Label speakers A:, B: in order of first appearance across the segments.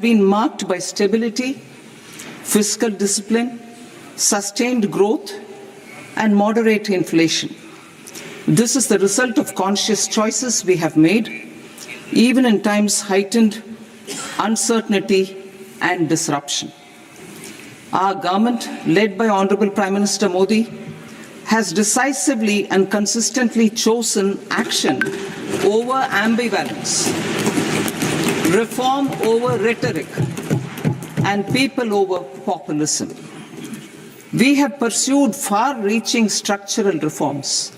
A: been marked by stability, fiscal discipline, sustained growth, and moderate inflation. This is the result of conscious choices we have made, even in times heightened uncertainty and disruption. Our government, led by Honorable Prime Minister Modi, has decisively and consistently chosen action over ambivalence, reform over rhetoric, and people over populism. We have pursued far-reaching structural reforms,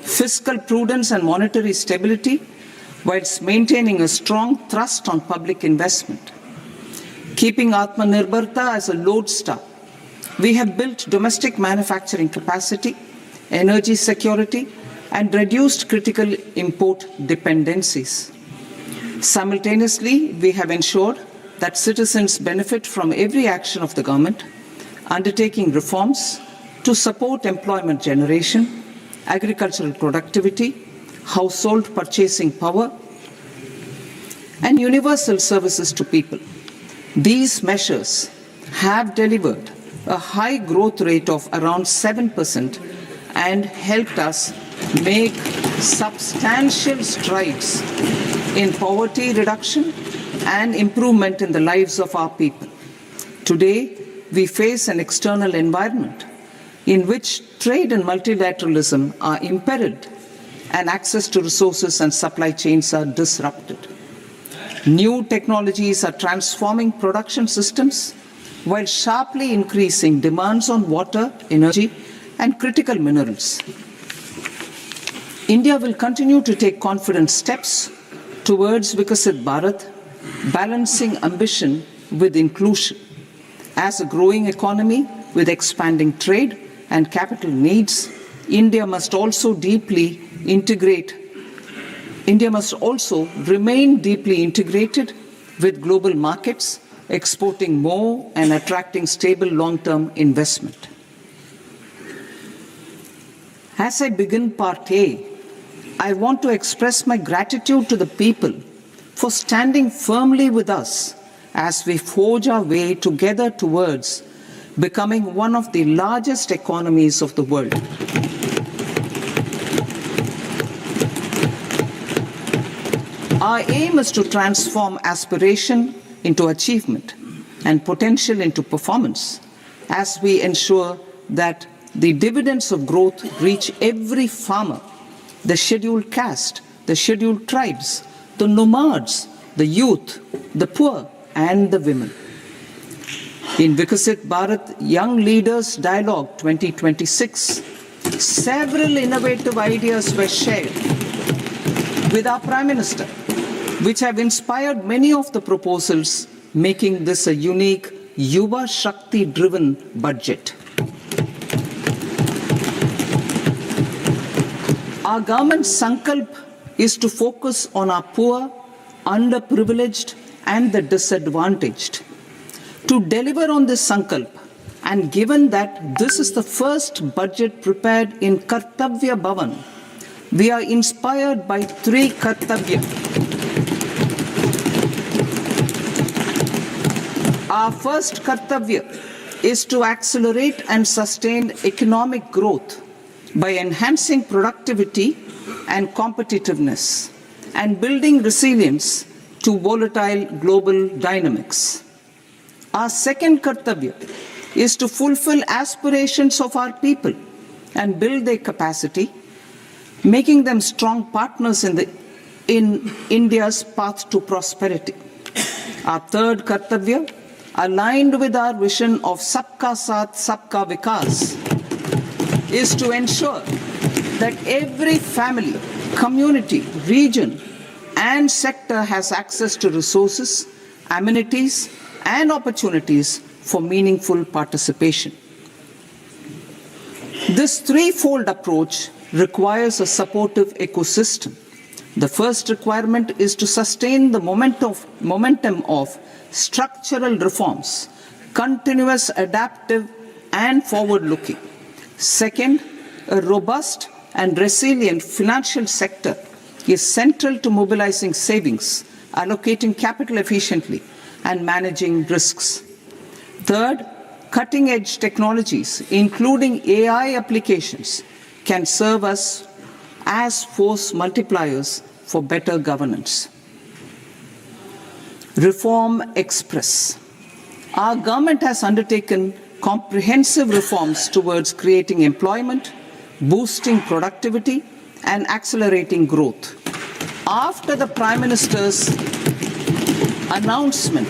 A: fiscal prudence and monetary stability, whilst maintaining a strong thrust on public investment. Keeping Atmanirbharta as a lodestar, we have built domestic manufacturing capacity, energy security, and reduced critical import dependencies. Simultaneously, we have ensured that citizens benefit from every action of the government, undertaking reforms to support employment generation, agricultural productivity, household purchasing power, and universal services to people. These measures have delivered a high growth rate of around 7% and helped us make substantial strides in poverty reduction and improvement in the lives of our people. Today, we face an external environment in which trade and multilateralism are imperiled and access to resources and supply chains are disrupted. New technologies are transforming production systems while sharply increasing demands on water, energy, and critical minerals. India will continue to take confident steps towards Vikasit Bharat, balancing ambition with inclusion. As a growing economy with expanding trade and capital needs, India must also remain deeply integrated with global markets, exporting more and attracting stable long-term investment. As I begin Part A, I want to express my gratitude to the people for standing firmly with us as we forge our way together towards becoming one of the largest economies of the world. Our aim is to transform aspiration into achievement and potential into performance as we ensure that the dividends of growth reach every farmer, the scheduled caste, the scheduled tribes, the nomads, the youth, the poor, and the women. In Vikasit Bharat Young Leaders Dialogue 2026, several innovative ideas were shared with our Prime Minister, which have inspired many of the proposals, making this a unique Yuva Shakti-driven budget. Our government's sankalp is to focus on our poor, underprivileged, and the disadvantaged. To deliver on this sankalp, and given that this is the first budget prepared in Kartavya Bhavan, we are inspired by three Kartavya. Our first Kartavya is to accelerate and sustain economic growth by enhancing productivity and competitiveness and building resilience to volatile global dynamics. Our second Kartavya is to fulfill aspirations of our people and build their capacity, making them strong partners in India's path to prosperity. Our third Kartavya, aligned with our vision of Sabka Saath, Sabka Vikas, is to ensure that every family, community, region, and sector has access to resources, amenities, and opportunities for meaningful participation. This threefold approach requires a supportive ecosystem. The first requirement is to sustain the momentum of structural reforms, continuous, adaptive, and forward-looking. Second, a robust and resilient financial sector is central to mobilizing savings, allocating capital efficiently, and managing risks. Third, cutting-edge technologies, including AI applications, can serve us as force multipliers for better governance. Reform Express. Our government has undertaken comprehensive reforms towards creating employment, boosting productivity, and accelerating growth. After the Prime Minister's announcement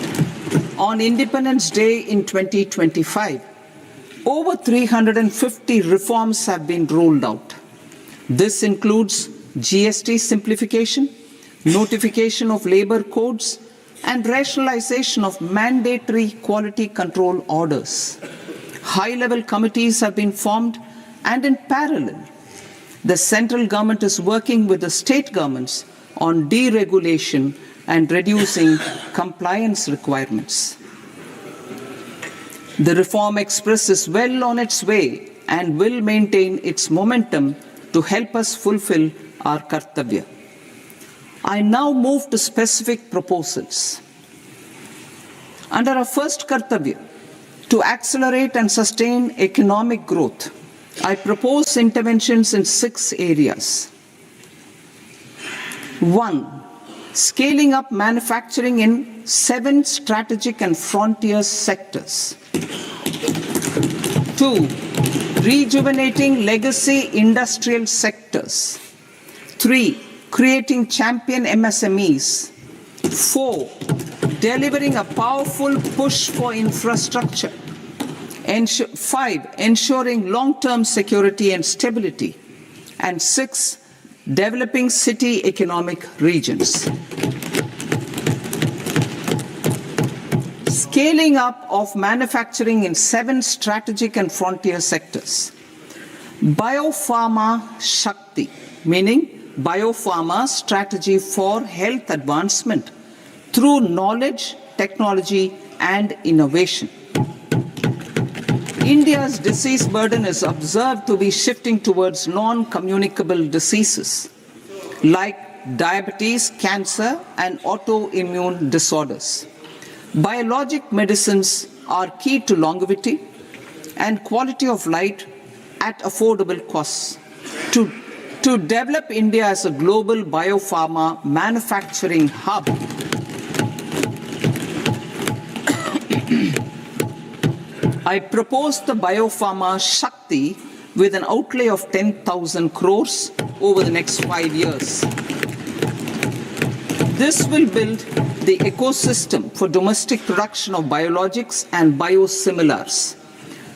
A: on Independence Day in 2025, over 350 reforms have been rolled out. This includes GST simplification, notification of labor codes, and rationalization of mandatory quality control orders. High-level committees have been formed, and in parallel, the central government is working with the state governments on deregulation and reducing compliance requirements. The Reform Express is well on its way and will maintain its momentum to help us fulfill our kartavya. I now move to specific proposals. Under our first kartavya, to accelerate and sustain economic growth, I propose interventions in 6 areas. 1. Scaling up manufacturing in 7 strategic and frontier sectors. 2. Rejuvenating legacy industrial sectors. 3. Creating champion MSMEs. 4. Delivering a powerful push for infrastructure. 5. Ensuring long-term security and stability. And 6. Developing city economic regions. Scaling up of manufacturing in 7 strategic and frontier sectors. Biopharma Shakti, meaning biopharma strategy for health advancement through knowledge, technology, and innovation. India's disease burden is observed to be shifting towards non-communicable diseases like diabetes, cancer, and autoimmune disorders. Biologic medicines are key to longevity and quality of life at affordable costs. To develop India as a global biopharma manufacturing hub, I propose the Biopharma Shakti with an outlay of 10,000 crores over the next 5 years. This will build the ecosystem for domestic production of biologics and biosimilars.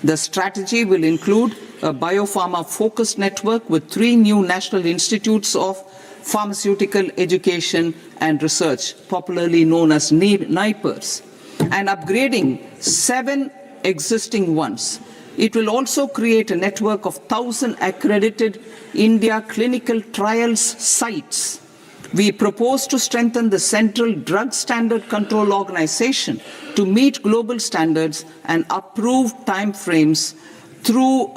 A: The strategy will include a biopharma-focused network with 3 new national institutes of pharmaceutical education and research, popularly known as NIPERS, and upgrading 7 existing ones. It will also create a network of 1,000 accredited India clinical trials sites. We propose to strengthen the Central Drug Standard Control Organization to meet global standards and approve timeframes through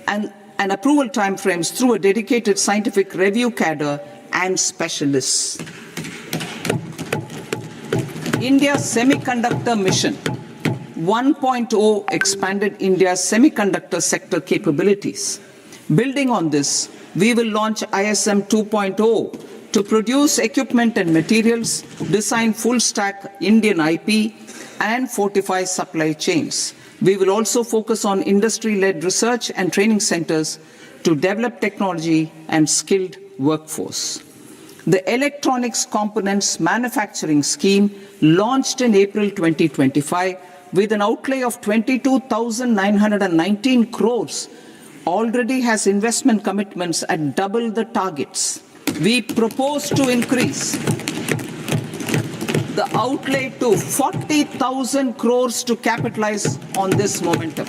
A: and approval timeframes through a dedicated scientific review cadre and specialists. India's Semiconductor Mission 1.0 expanded India's semiconductor sector capabilities. Building on this, we will launch ISM 2.0 to produce equipment and materials, design full-stack Indian IP, and fortify supply chains. We will also focus on industry-led research and training centers to develop technology and skilled workforce. The Electronics Components Manufacturing Scheme, launched in April 2025, with an outlay of 22,919 crores, already has investment commitments at double the targets. We propose to increase the outlay to 40,000 crores to capitalize on this momentum.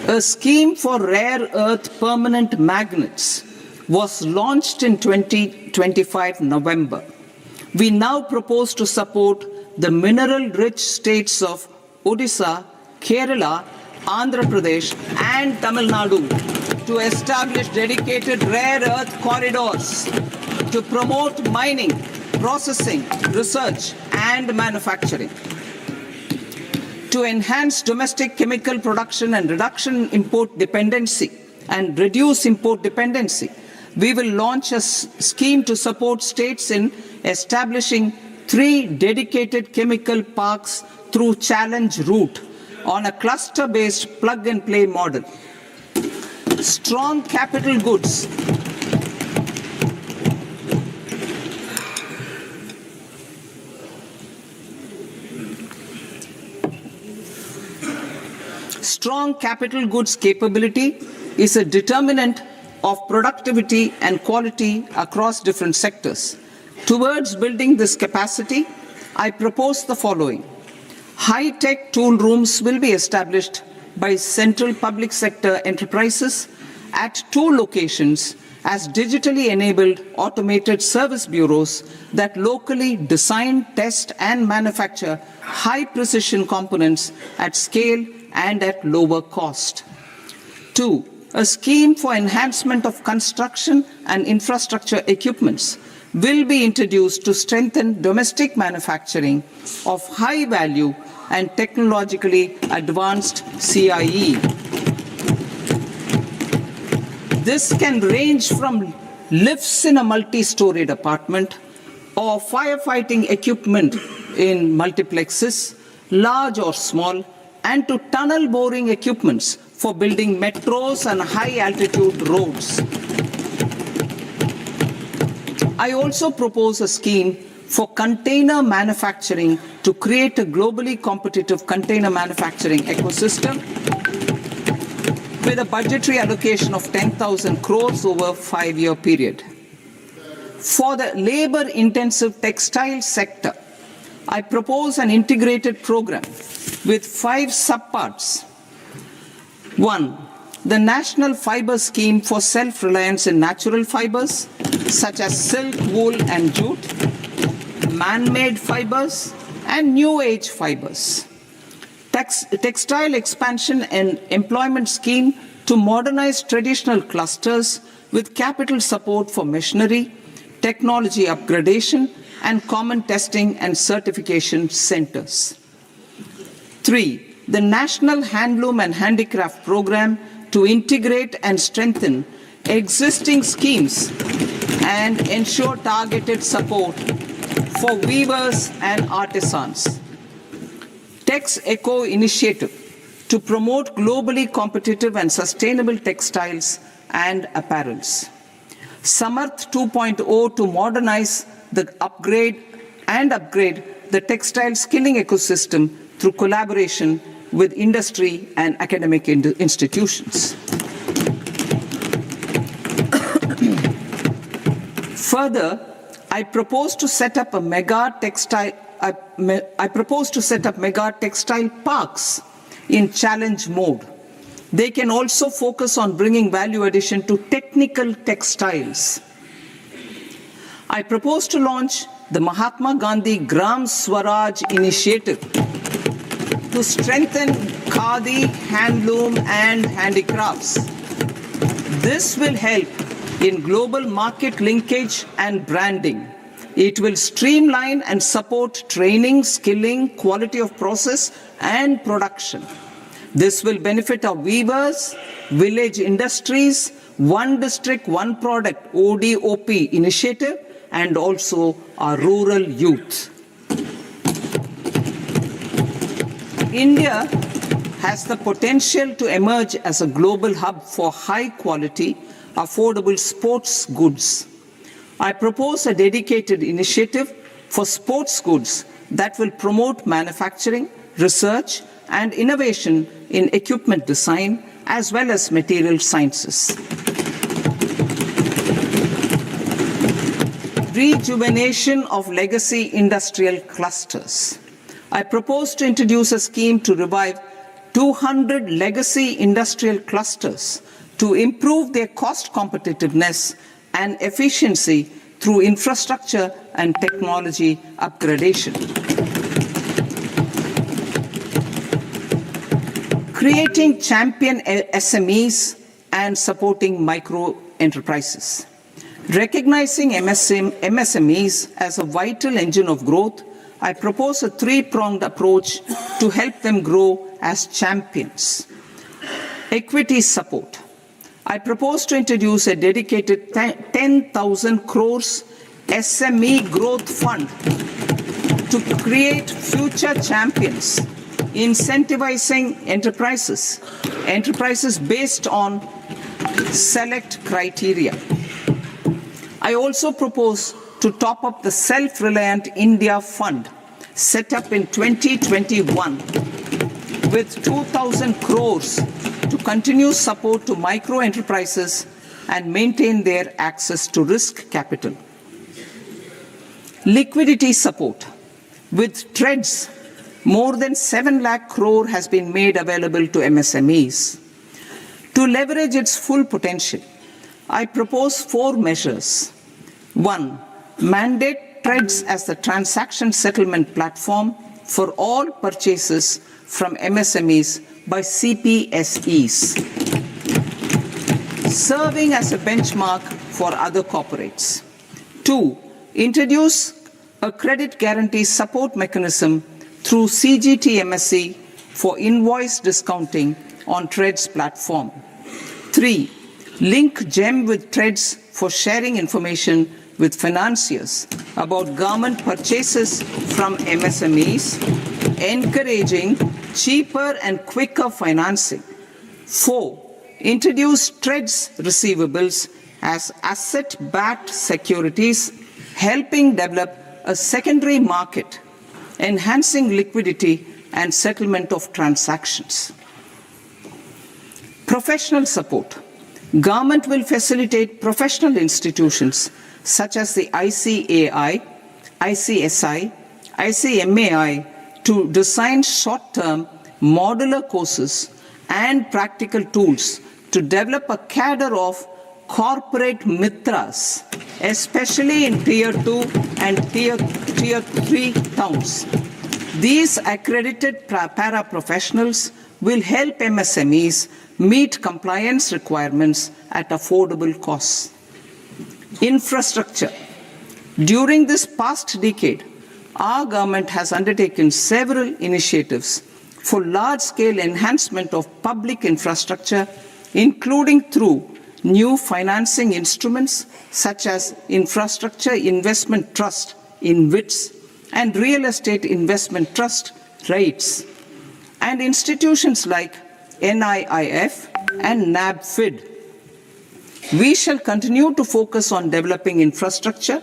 A: A scheme for rare earth permanent magnets was launched in 2025 November. We now propose to support the mineral-rich states of Odisha, Kerala, Andhra Pradesh, and Tamil Nadu to establish dedicated rare earth corridors to promote mining, processing, research, and manufacturing. To enhance domestic chemical production and reduction import dependency and reduce import dependency, we will launch a scheme to support states in establishing 3 dedicated chemical parks through challenge route on a cluster-based plug-and-play model. Strong capital goods. Strong capital goods capability is a determinant of productivity and quality across different sectors. Towards building this capacity, I propose the following. High-tech tool rooms will be established by central public sector enterprises at 2 locations as digitally enabled automated service bureaus that locally design, test, and manufacture high-precision components at scale and at lower cost. 2. A scheme for enhancement of construction and infrastructure equipments will be introduced to strengthen domestic manufacturing of high-value and technologically advanced CIE. This can range from lifts in a multi-storied apartment or firefighting equipment in multiplexes, large or small, and to tunnel boring equipments for building metros and high-altitude roads. I also propose a scheme for container manufacturing to create a globally competitive container manufacturing ecosystem with a budgetary allocation of 10,000 crores over a 5-year period. For the labor-intensive textile sector, I propose an integrated program with 5 subparts. 1. The National Fiber Scheme for Self-Reliance in Natural Fibers, such as silk, wool, and jute, man-made fibers, and new-age fibers. Textile expansion and employment scheme to modernize traditional clusters with capital support for machinery, technology upgradation, and common testing and certification centers. 3. The National Handloom and Handicraft Program to integrate and strengthen existing schemes and ensure targeted support for weavers and artisans. Tex Eco Initiative to promote globally competitive and sustainable textiles and apparels. Samarth 2.0 to modernize the upgrade the textile skilling ecosystem through collaboration with industry and academic institutions. Further, I propose to set up mega textile parks in challenge mode. They can also focus on bringing value addition to technical textiles. I propose to launch the Mahatma Gandhi Gram Swaraj initiative to strengthen khadi, handloom, and handicrafts. This will help in global market linkage and branding. It will streamline and support training, skilling, quality of process, and production. This will benefit our weavers, village industries, One District, One Product ODOP initiative, and also our rural youth. India has the potential to emerge as a global hub for high-quality, affordable sports goods. I propose a dedicated initiative for sports goods that will promote manufacturing, research, and innovation in equipment design as well as material sciences. Rejuvenation of legacy industrial clusters. I propose to introduce a scheme to revive 200 legacy industrial clusters to improve their cost competitiveness and efficiency through infrastructure and technology upgradation. Creating champion SMEs and supporting micro enterprises. Recognizing MSMEs as a vital engine of growth, I propose a three-pronged approach to help them grow as champions. Equity support. I propose to introduce a dedicated 10,000 crores SME growth fund to create future champions, incentivizing enterprises based on select criteria. I also propose to top up the Self-Reliant India Fund set up in 2021 with 2,000 crores to continue support to micro enterprises and maintain their access to risk capital. Liquidity support. With TREDS, more than 7 lakh crore has been made available to MSMEs. To leverage its full potential, I propose 4 measures. 1. Mandate TREDS as the transaction settlement platform for all purchases from MSMEs by CPSEs, serving as a benchmark for other corporates. 2. Introduce a credit guarantee support mechanism through CGTMSE for invoice discounting on TREDS platform. 3. Link GEM with TREDS for sharing information with financiers about government purchases from MSMEs, encouraging cheaper and quicker financing. 4. Introduce TREDS receivables as asset-backed securities, helping develop a secondary market, enhancing liquidity and settlement of transactions. Professional support. Government will facilitate professional institutions such as the ICAI, ICSI, ICMAI to design short-term modular courses and practical tools to develop a cadre of corporate mitras, especially in Tier 2 and Tier 3 towns. These accredited para-professionals will help MSMEs meet compliance requirements at affordable costs. Infrastructure. During this past decade, our government has undertaken several initiatives for large-scale enhancement of public infrastructure, including through new financing instruments such as Infrastructure Investment Trust (InvITs) and Real Estate Investment Trust (REITs), and institutions like NIIF and NABFID. We shall continue to focus on developing infrastructure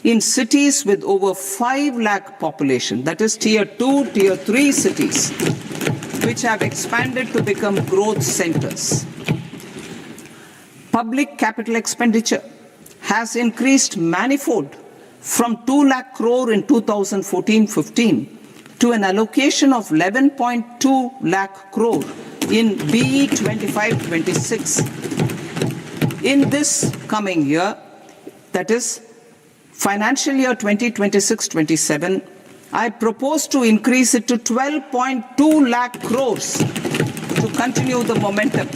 A: in cities with over 5 lakh population, that is Tier 2, Tier 3 cities, which have expanded to become growth centers. Public capital expenditure has increased manifold from 2 lakh crore in 2014-15 to an allocation of 11.2 lakh crore in BE 25-26. In this coming year, that is financial year 2026-27, I propose to increase it to 12.2 lakh crores to continue the momentum.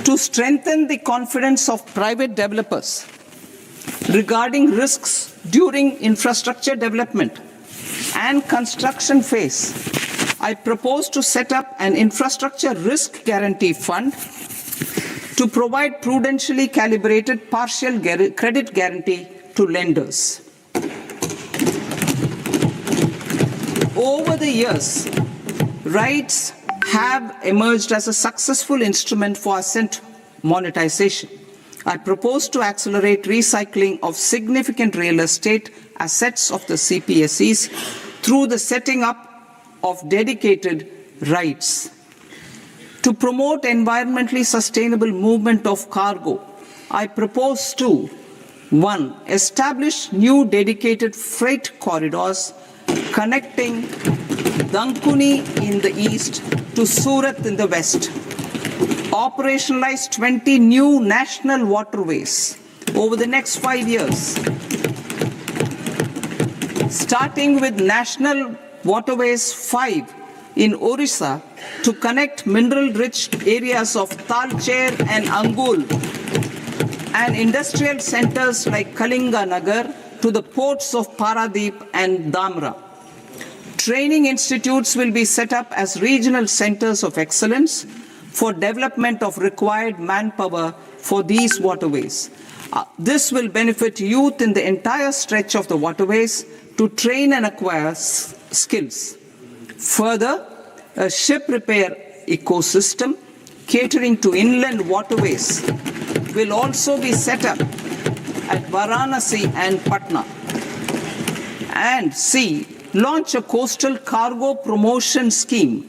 A: To strengthen the confidence of private developers regarding risks during infrastructure development and construction phase, I propose to set up an infrastructure risk guarantee fund to provide prudentially calibrated partial credit guarantee to lenders. Over the years, REITs have emerged as a successful instrument for asset monetization. I propose to accelerate recycling of significant real estate assets of the CPSEs through the setting up of dedicated REITs. To promote environmentally sustainable movement of cargo, I propose to 1. Establish new dedicated freight corridors connecting Dankuni in the east to Surat in the west. Operationalize 20 new national waterways over the next 5 years, starting with National Waterways 5 in Orissa to connect mineral-rich areas of Talcher and Angul and industrial centers like Kalinga Nagar to the ports of Paradeep and Dhamra. Training institutes will be set up as regional centers of excellence for development of required manpower for these waterways. This will benefit youth in the entire stretch of the waterways to train and acquire skills. Further, a ship repair ecosystem catering to inland waterways will also be set up at Varanasi and Patna. And C, launch a coastal cargo promotion scheme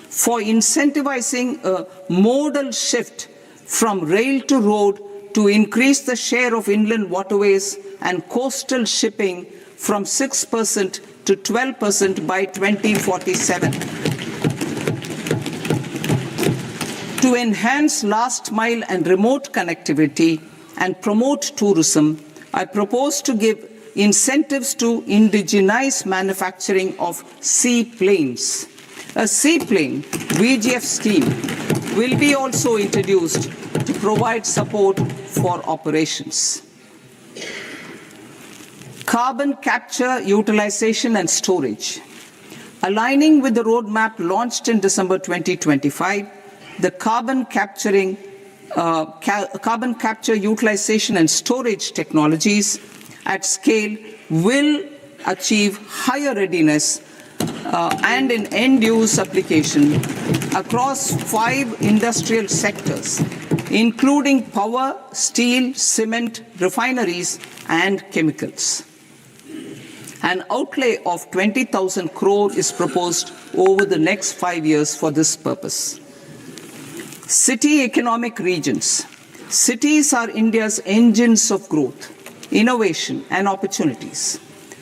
A: for incentivizing a modal shift from rail to road to increase the share of inland waterways and coastal shipping from 6% to 12% by 2047. To enhance last mile and remote connectivity and promote tourism, I propose to give incentives to indigenize manufacturing of seaplanes. A seaplane VGF scheme will be also introduced to provide support for operations. Carbon capture, utilization and storage. Aligning with the roadmap launched in December 2025, the carbon capture, utilization and storage technologies at scale will achieve higher readiness and in end-use application across 5 industrial sectors, including power, steel, cement, refineries, and chemicals. An outlay of 20,000 crore is proposed over the next 5 years for this purpose. City economic regions. Cities are India's engines of growth, innovation, and opportunities.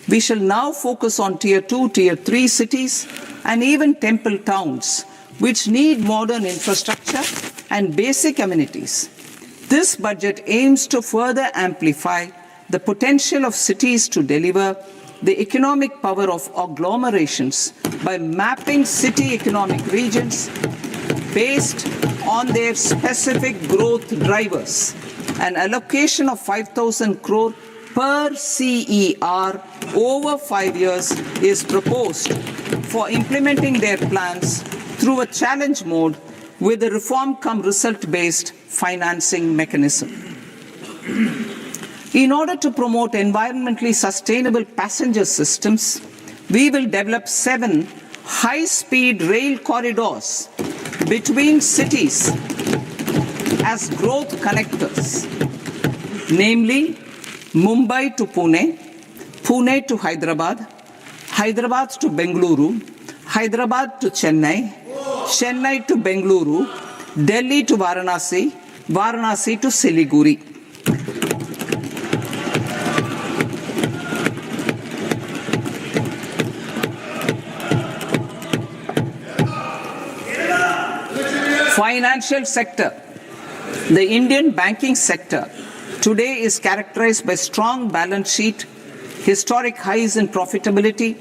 A: We shall now focus on Tier 2, Tier 3 cities, and even temple towns, which need modern infrastructure and basic amenities. This budget aims to further amplify the potential of cities to deliver the economic power of agglomerations by mapping city economic regions based on their specific growth drivers. An allocation of 5,000 crore per CER over 5 years is proposed for implementing their plans through a challenge mode with a reform-cum-result-based financing mechanism. In order to promote environmentally sustainable passenger systems, we will develop 7 high-speed rail corridors between cities as growth connectors, namely Mumbai to Pune, Pune to Hyderabad, Hyderabad to Bengaluru, Hyderabad to Chennai, Chennai to Bengaluru, Delhi to Varanasi, Varanasi to Siliguri. Financial sector. The Indian banking sector today is characterized by strong balance sheet, historic highs in profitability,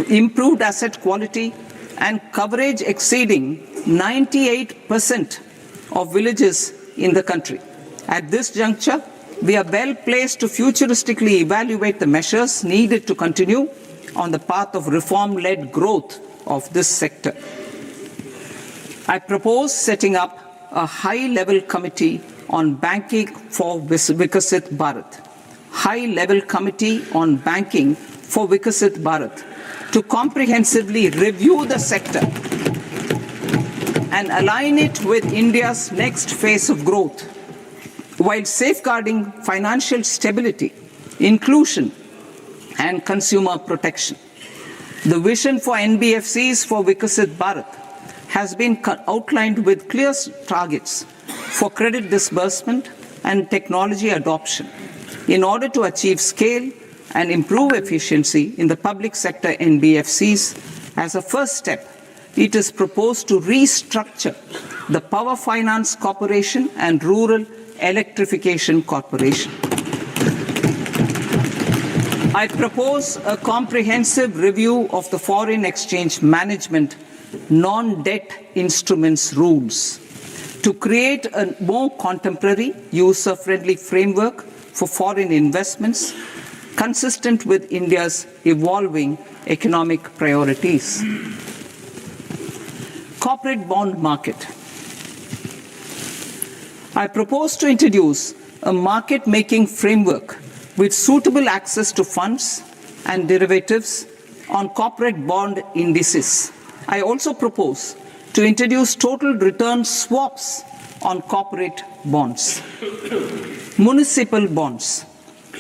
A: improved asset quality, and coverage exceeding 98% of villages in the country. At this juncture, we are well placed to futuristically evaluate the measures needed to continue on the path of reform-led growth of this sector. I propose setting up a high-level committee on banking for Vikasit Bharat. High-level committee on banking for Vikasit Bharat to comprehensively review the sector and align it with India's next phase of growth, while safeguarding financial stability, inclusion, and consumer protection. The vision for NBFCs for Vikasit Bharat has been outlined with clear targets for credit disbursement and technology adoption in order to achieve scale and improve efficiency in the public sector NBFCs. As a first step, it is proposed to restructure the Power Finance Corporation and Rural Electrification Corporation. I propose a comprehensive review of the foreign exchange management non-debt instruments rules. to create a more contemporary, user-friendly framework for foreign investments consistent with India's evolving economic priorities. Corporate bond market. I propose to introduce a market-making framework with suitable access to funds and derivatives on corporate bond indices. I also propose to introduce total return swaps on corporate bonds. Municipal bonds.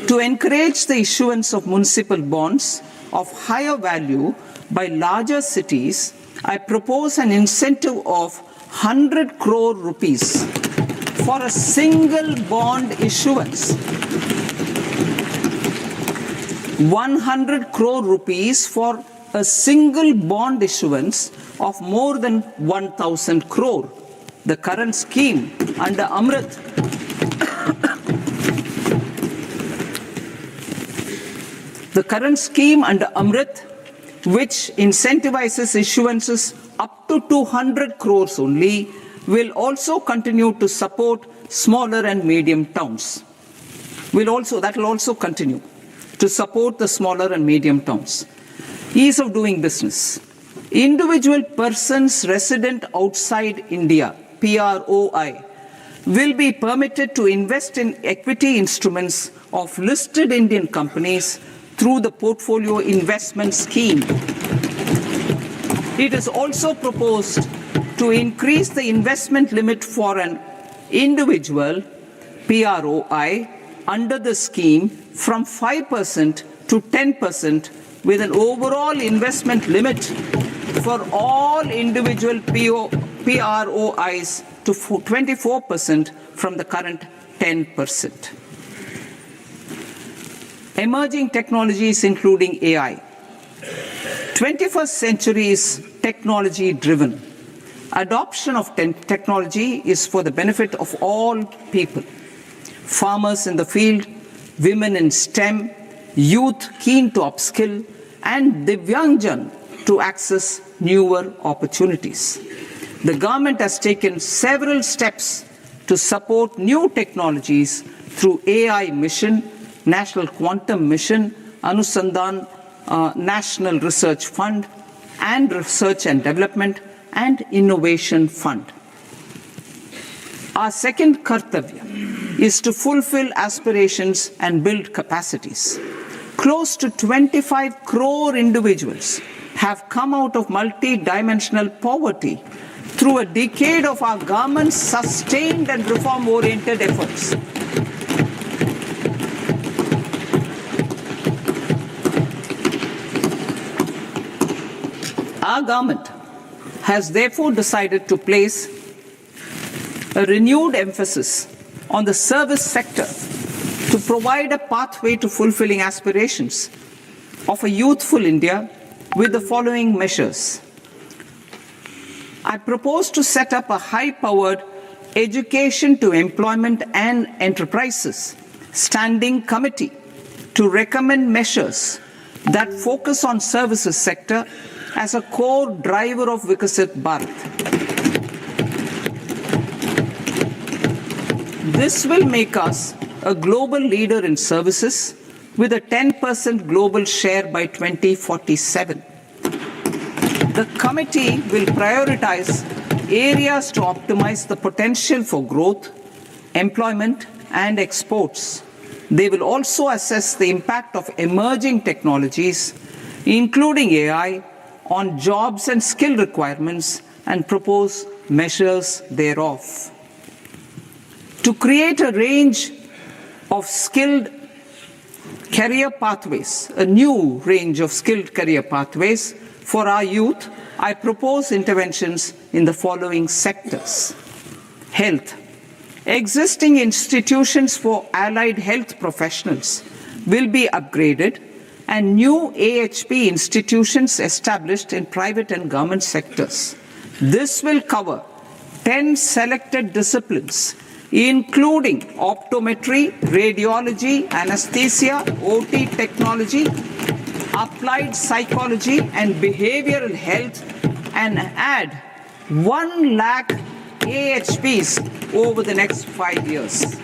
A: To encourage the issuance of municipal bonds of higher value by larger cities, I propose an incentive of 100 crore rupees for a single bond issuance. 100 crore rupees for a single bond issuance of more than 1,000 crore. The current scheme under Amrit which incentivizes issuances up to 200 crores only, will also continue to support smaller and medium towns. That will also continue to support the smaller and medium towns. Ease of doing business. Individual persons resident outside India, PROI, will be permitted to invest in equity instruments of listed Indian companies through the Portfolio Investment Scheme. It is also proposed to increase the investment limit for an individual PROI under the scheme from 5% to 10%, with an overall investment limit for all individual PROIs to 24% from the current 10%. Emerging technologies including AI. 21st century is technology-driven. Adoption of technology is for the benefit of all people. Farmers in the field, women in STEM, youth keen to upskill, and Divyangjan to access newer opportunities. The government has taken several steps to support new technologies through AI Mission, National Quantum Mission, Anusandhan National Research Fund, and Research and Development and Innovation Fund. Our second kartavya is to fulfill aspirations and build capacities. Close to 25 crore individuals have come out of multi-dimensional poverty through a decade of our government's sustained and reform-oriented efforts. Our government has therefore decided to place a renewed emphasis on the service sector to provide a pathway to fulfilling aspirations of a youthful India with the following measures. I propose to set up a high-powered Education to Employment and Enterprises Standing Committee to recommend measures that focus on services sector as a core driver of Vikasit Bharat. This will make us a global leader in services with a 10% global share by 2047. The committee will prioritize areas to optimize the potential for growth, employment, and exports. They will also assess the impact of emerging technologies, including AI, on jobs and skill requirements and propose measures thereof. To create a range of skilled career pathways, a new range of skilled career pathways for our youth, I propose interventions in the following sectors. Health. Existing institutions for allied health professionals will be upgraded and new AHP institutions established in private and government sectors. This will cover 10 selected disciplines, including optometry, radiology, anesthesia, OT technology, applied psychology, and behavioral health, and add 1 lakh AHPs over the next 5 years.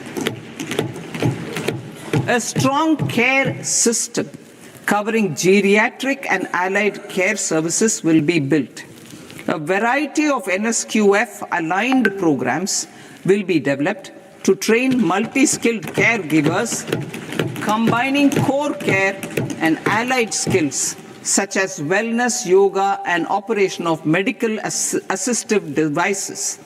A: A strong care system covering geriatric and allied care services will be built. A variety of NSQF-aligned programs will be developed to train multi-skilled caregivers, combining core care and allied skills such as wellness, yoga, and operation of medical assistive devices.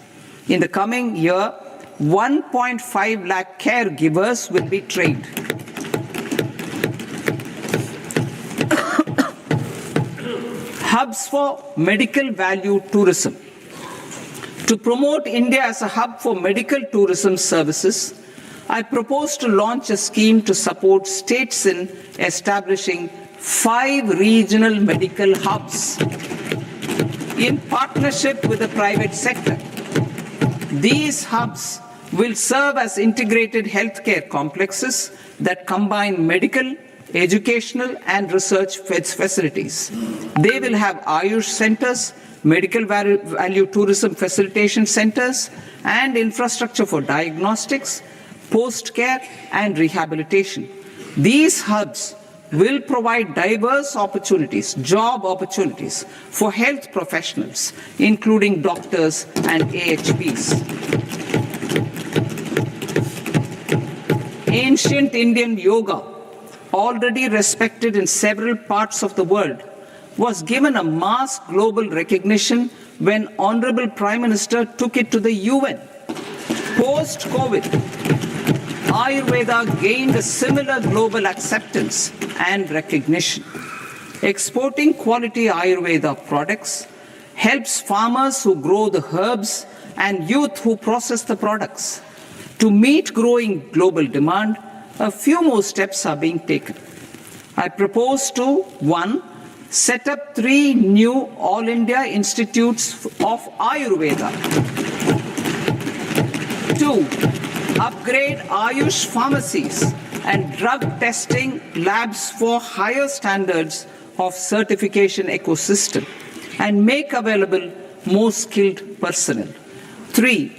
A: In the coming year, 1.5 lakh caregivers will be trained. Hubs for medical value tourism. To promote India as a hub for medical tourism services, I propose to launch a scheme to support states in establishing 5 regional medical hubs in partnership with the private sector. These hubs will serve as integrated healthcare complexes that combine medical, educational, and research facilities. They will have Ayush centers, medical value tourism facilitation centers, and infrastructure for diagnostics, post-care, and rehabilitation. These hubs will provide diverse opportunities, job opportunities for health professionals, including doctors and AHPs. Ancient Indian yoga, already respected in several parts of the world, was given a mass global recognition when Honorable Prime Minister took it to the UN. Post-COVID, Ayurveda gained a similar global acceptance and recognition. Exporting quality Ayurveda products helps farmers who grow the herbs and youth who process the products. To meet growing global demand, a few more steps are being taken. I propose to 1. Set up 3 new All India Institutes of Ayurveda. 2. Upgrade Ayush pharmacies and drug testing labs for higher standards of certification ecosystem and make available more skilled personnel. 3.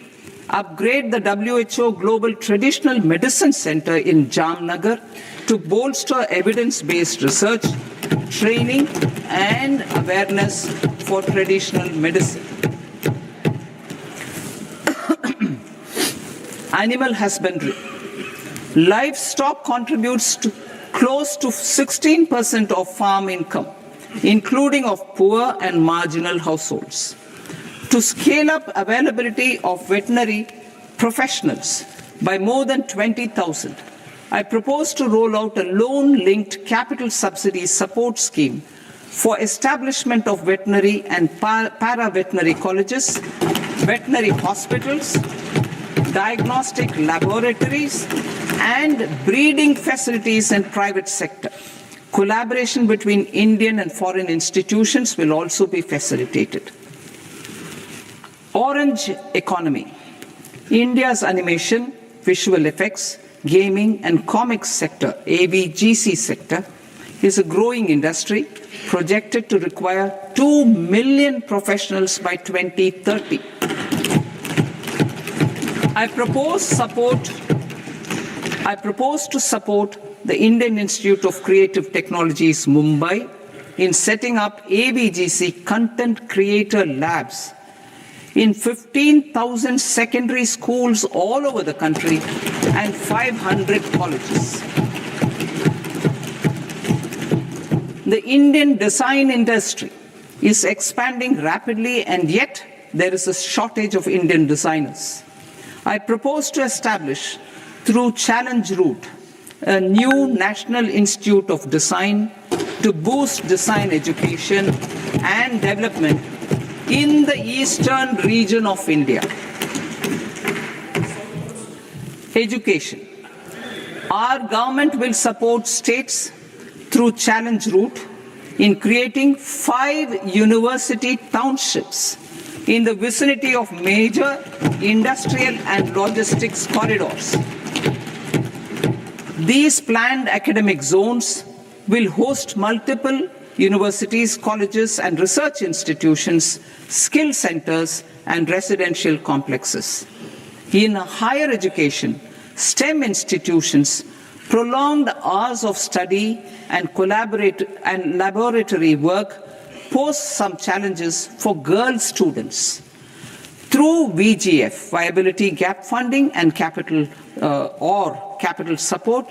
A: Upgrade the WHO Global Traditional Medicine Center in Jamnagar to bolster evidence-based research, training, and awareness for traditional medicine. Animal husbandry. Livestock contributes to close to 16% of farm income, including of poor and marginal households. To scale up availability of veterinary professionals by more than 20,000, I propose to roll out a loan-linked capital subsidy support scheme for establishment of veterinary and para-veterinary colleges, veterinary hospitals, diagnostic laboratories, and breeding facilities in private sector. Collaboration between Indian and foreign institutions will also be facilitated. Orange economy. India's animation, visual effects, gaming and comics sector, AVGC sector, is a growing industry projected to require 2 million professionals by 2030. I propose to support the Indian Institute of Creative Technologies, Mumbai, in setting up AVGC content creator labs in 15,000 secondary schools all over the country and 500 colleges. The Indian design industry is expanding rapidly, and yet there is a shortage of Indian designers. I propose to establish, through Challenge Route, a new National Institute of Design to boost design education and development in the eastern region of India. Education. Our government will support states through Challenge Route in creating 5 university townships in the vicinity of major industrial and logistics corridors. These planned academic zones will host multiple universities, colleges, and research institutions, skill centers, and residential complexes. In higher education, STEM institutions, prolonged hours of study and laboratory work pose some challenges for girl students. Through VGF, Viability Gap Funding and capital support,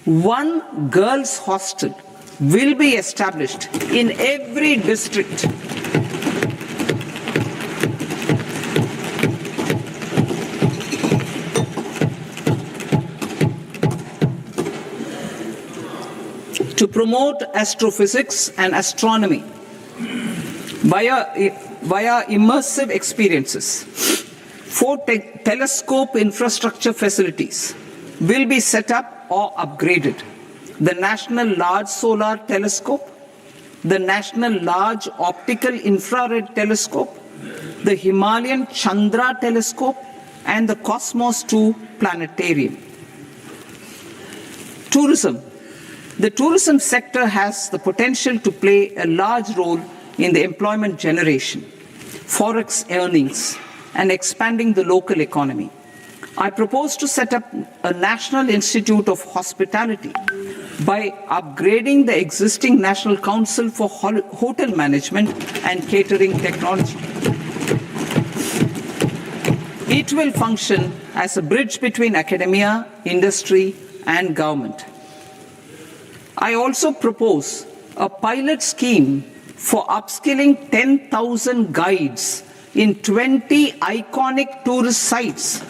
A: one girls' hostel will be established in every district. To promote astrophysics and astronomy via immersive experiences. 4 telescope infrastructure facilities will be set up or upgraded. The National Large Solar Telescope, the National Large Optical Infrared Telescope, the Himalayan Chandra Telescope, and the Cosmos 2 Planetarium. Tourism. The tourism sector has the potential to play a large role in the employment generation, forex earnings, and expanding the local economy. I propose to set up a National Institute of Hospitality by upgrading the existing National Council for Hotel Management and Catering Technology. It will function as a bridge between academia, industry, and government. I also propose a pilot scheme for upskilling 10,000 guides in 20 iconic tourist sites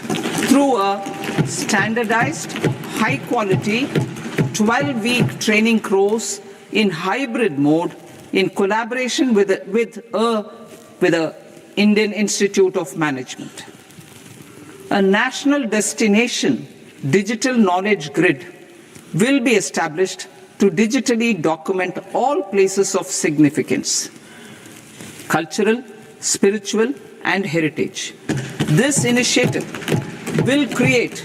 A: through a standardized, high-quality, 12-week training course in hybrid mode in collaboration with the Indian Institute of Management. A national destination digital knowledge grid will be established to digitally document all places of significance, cultural, spiritual, and heritage. This initiative will create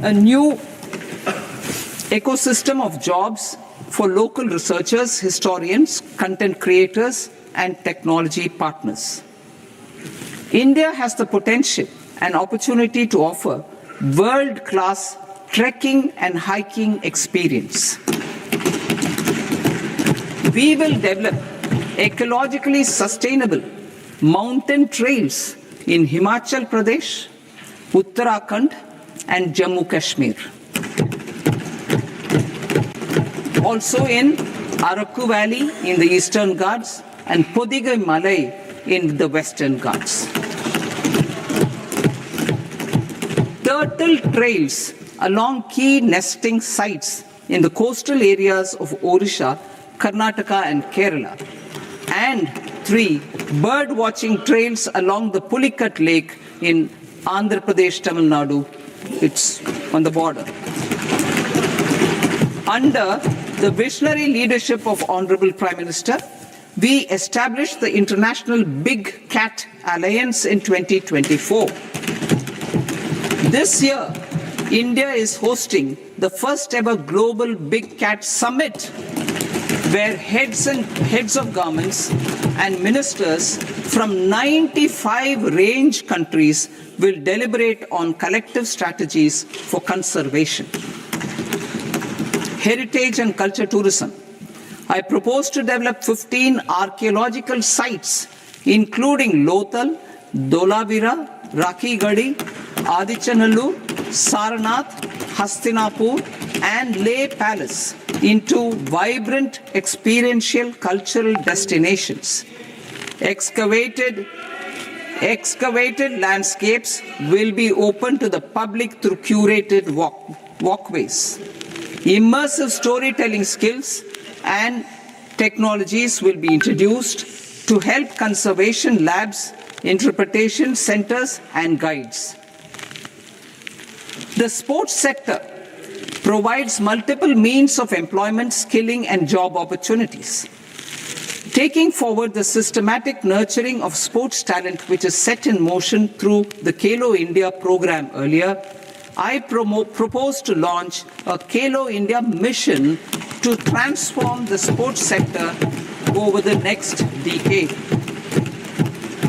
A: a new ecosystem of jobs for local researchers, historians, content creators, and technology partners. India has the potential and opportunity to offer world-class trekking and hiking experience. We will develop ecologically sustainable mountain trails in Himachal Pradesh, Uttarakhand, and Jammu Kashmir. Also in Araku Valley in the Eastern Ghats and Podigai Malai in the Western Ghats. Turtle trails along key nesting sites in the coastal areas of Odisha, Karnataka, and Kerala. And 3 bird watching trails along the Pulikat Lake in Andhra Pradesh, Tamil Nadu. It's on the border. Under the visionary leadership of Honorable Prime Minister, we established the International Big Cat Alliance in 2024. This year, India is hosting the first ever Global Big Cat Summit, where heads of governments and ministers from 95 range countries will deliberate on collective strategies for conservation. Heritage and culture tourism. I propose to develop 15 archaeological sites, including Lothal, Dholavira, Rakhi Gadi, Adichanallur, Saranath, Hastinapur, and Leh Palace into vibrant experiential cultural destinations. Excavated landscapes will be open to the public through curated walkways. Immersive storytelling skills and technologies will be introduced to help conservation labs, interpretation centers, and guides. The sports sector provides multiple means of employment, skilling, and job opportunities. Taking forward the systematic nurturing of sports talent, which is set in motion through the Khelo India program earlier, I propose to launch a Khelo India mission to transform the sports sector over the next decade.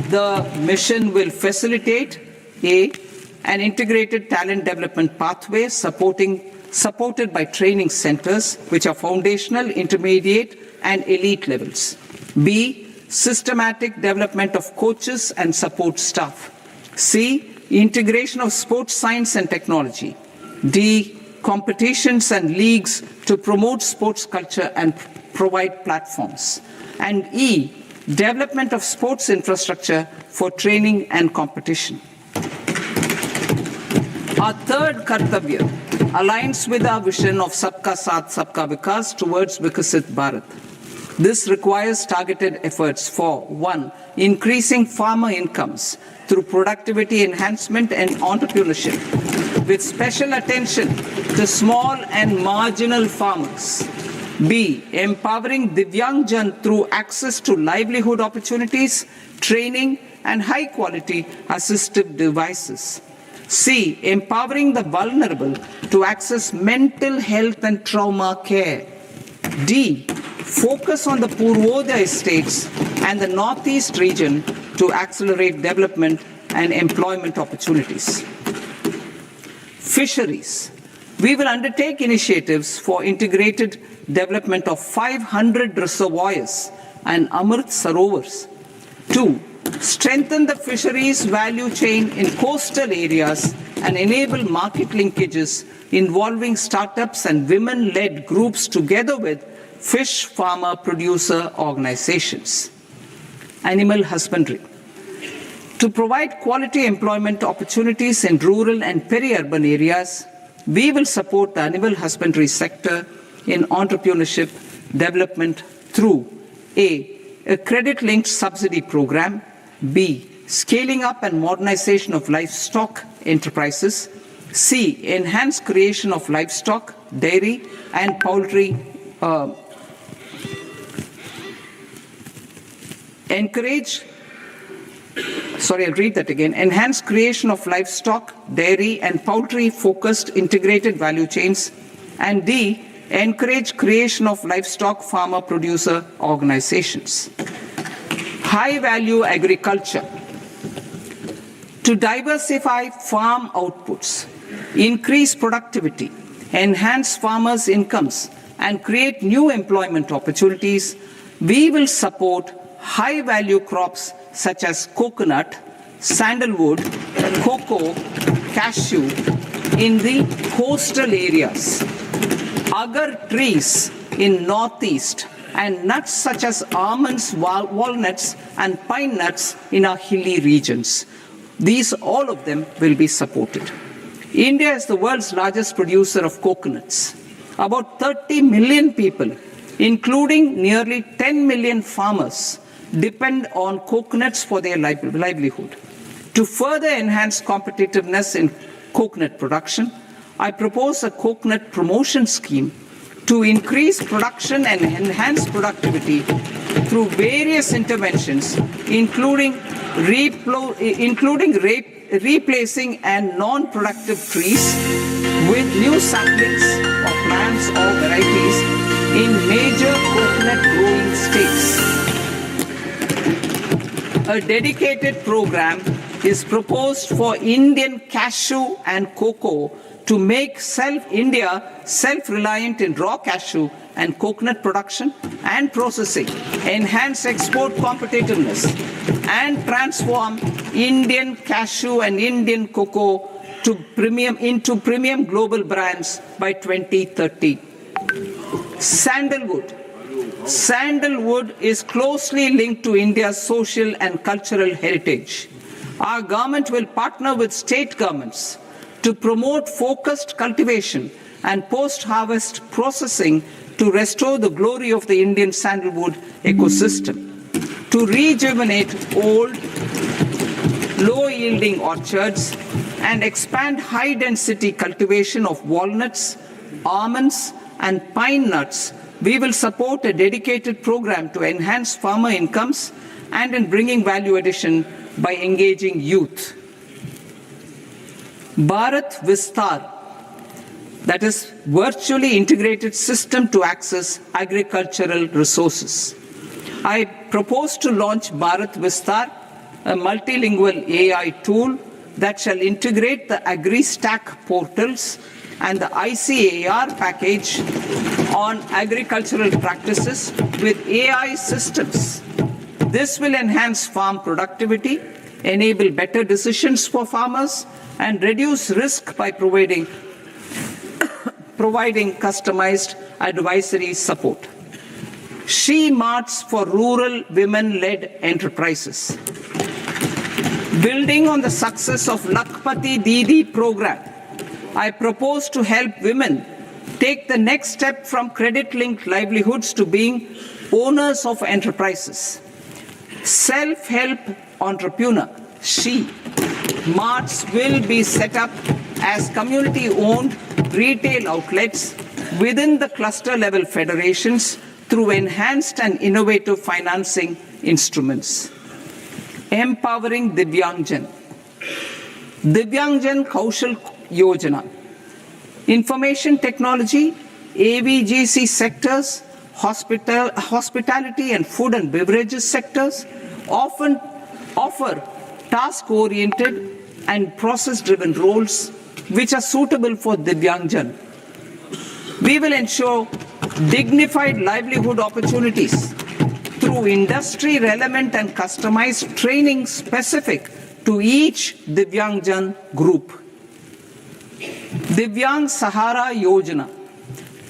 A: The mission will facilitate an integrated talent development pathway supported by training centers, which are foundational, intermediate, and elite levels. B, systematic development of coaches and support staff. C, integration of sports science and technology. D, competitions and leagues to promote sports culture and provide platforms. And E, development of sports infrastructure for training and competition. Our third Kartavya aligns with our vision of Sabka Saath, Sabka Vikas towards Vikasit Bharat. This requires targeted efforts for 1. Increasing farmer incomes through productivity enhancement and entrepreneurship, with special attention to small and marginal farmers. B. Empowering Divyangjan through access to livelihood opportunities, training, and high-quality assistive devices. C. Empowering the vulnerable to access mental health and trauma care. D. Focus on the Purvodaya states and the Northeast region to accelerate development and employment opportunities. Fisheries. We will undertake initiatives for integrated development of 500 reservoirs and Amrit Sarovars. 2. Strengthen the fisheries value chain in coastal areas and enable market linkages involving startups and women-led groups together with fish farmer producer organizations. Animal husbandry. To provide quality employment opportunities in rural and peri-urban areas, we will support the animal husbandry sector in entrepreneurship development through a credit-linked subsidy program, B, scaling up and modernization of livestock enterprises, C, enhanced creation of livestock, dairy, and poultry, enhanced creation of livestock, dairy, and poultry-focused integrated value chains, and D, encourage creation of livestock farmer producer organizations. High-value agriculture. To diversify farm outputs, increase productivity, enhance farmers' incomes, and create new employment opportunities, we will support high-value crops such as coconut, sandalwood, cocoa, cashew in the coastal areas, agar trees in northeast, and nuts such as almonds, walnuts, and pine nuts in our hilly regions. These, all of them, will be supported. India is the world's largest producer of coconuts. About 30 million people, including nearly 10 million farmers, depend on coconuts for their livelihood. To further enhance competitiveness in coconut production, I propose a coconut promotion scheme to increase production and enhance productivity through various interventions, including replacing and non-productive trees with new saplings of plants or varieties in major coconut growing states. A dedicated program is proposed for Indian cashew and cocoa to make India self-reliant in raw cashew and coconut production and processing, enhance export competitiveness, and transform Indian cashew and Indian cocoa into premium global brands by 2030. Sandalwood. Sandalwood is closely linked to India's social and cultural heritage. Our government will partner with state governments to promote focused cultivation and post-harvest processing to restore the glory of the Indian sandalwood ecosystem, to rejuvenate old, low-yielding orchards, and expand high-density cultivation of walnuts, almonds, and pine nuts. We will support a dedicated program to enhance farmer incomes and in bringing value addition by engaging youth. Bharat Vistar, that is virtually integrated system to access agricultural resources. I propose to launch Bharat Vistar a multilingual AI tool that shall integrate the AgriStack portals and the ICAR package on agricultural practices with AI systems. This will enhance farm productivity, enable better decisions for farmers, and reduce risk by providing customized advisory support. She Marts for rural women-led enterprises. Building on the success of Lakpati Didi program, I propose to help women take the next step from credit-linked livelihoods to being owners of enterprises. Self-help entrepreneur, She Marts will be set up as community-owned retail outlets within the cluster-level federations through enhanced and innovative financing instruments. Empowering Divyangjan. Divyangjan Kaushal Yojana. Information technology, AVGC sectors, hospitality and food and beverages sectors often offer task-oriented and process-driven roles which are suitable for Divyangjan. We will ensure dignified livelihood opportunities through industry-relevant and customized training specific to each Divyangjan group. Divyang Sahara Yojana.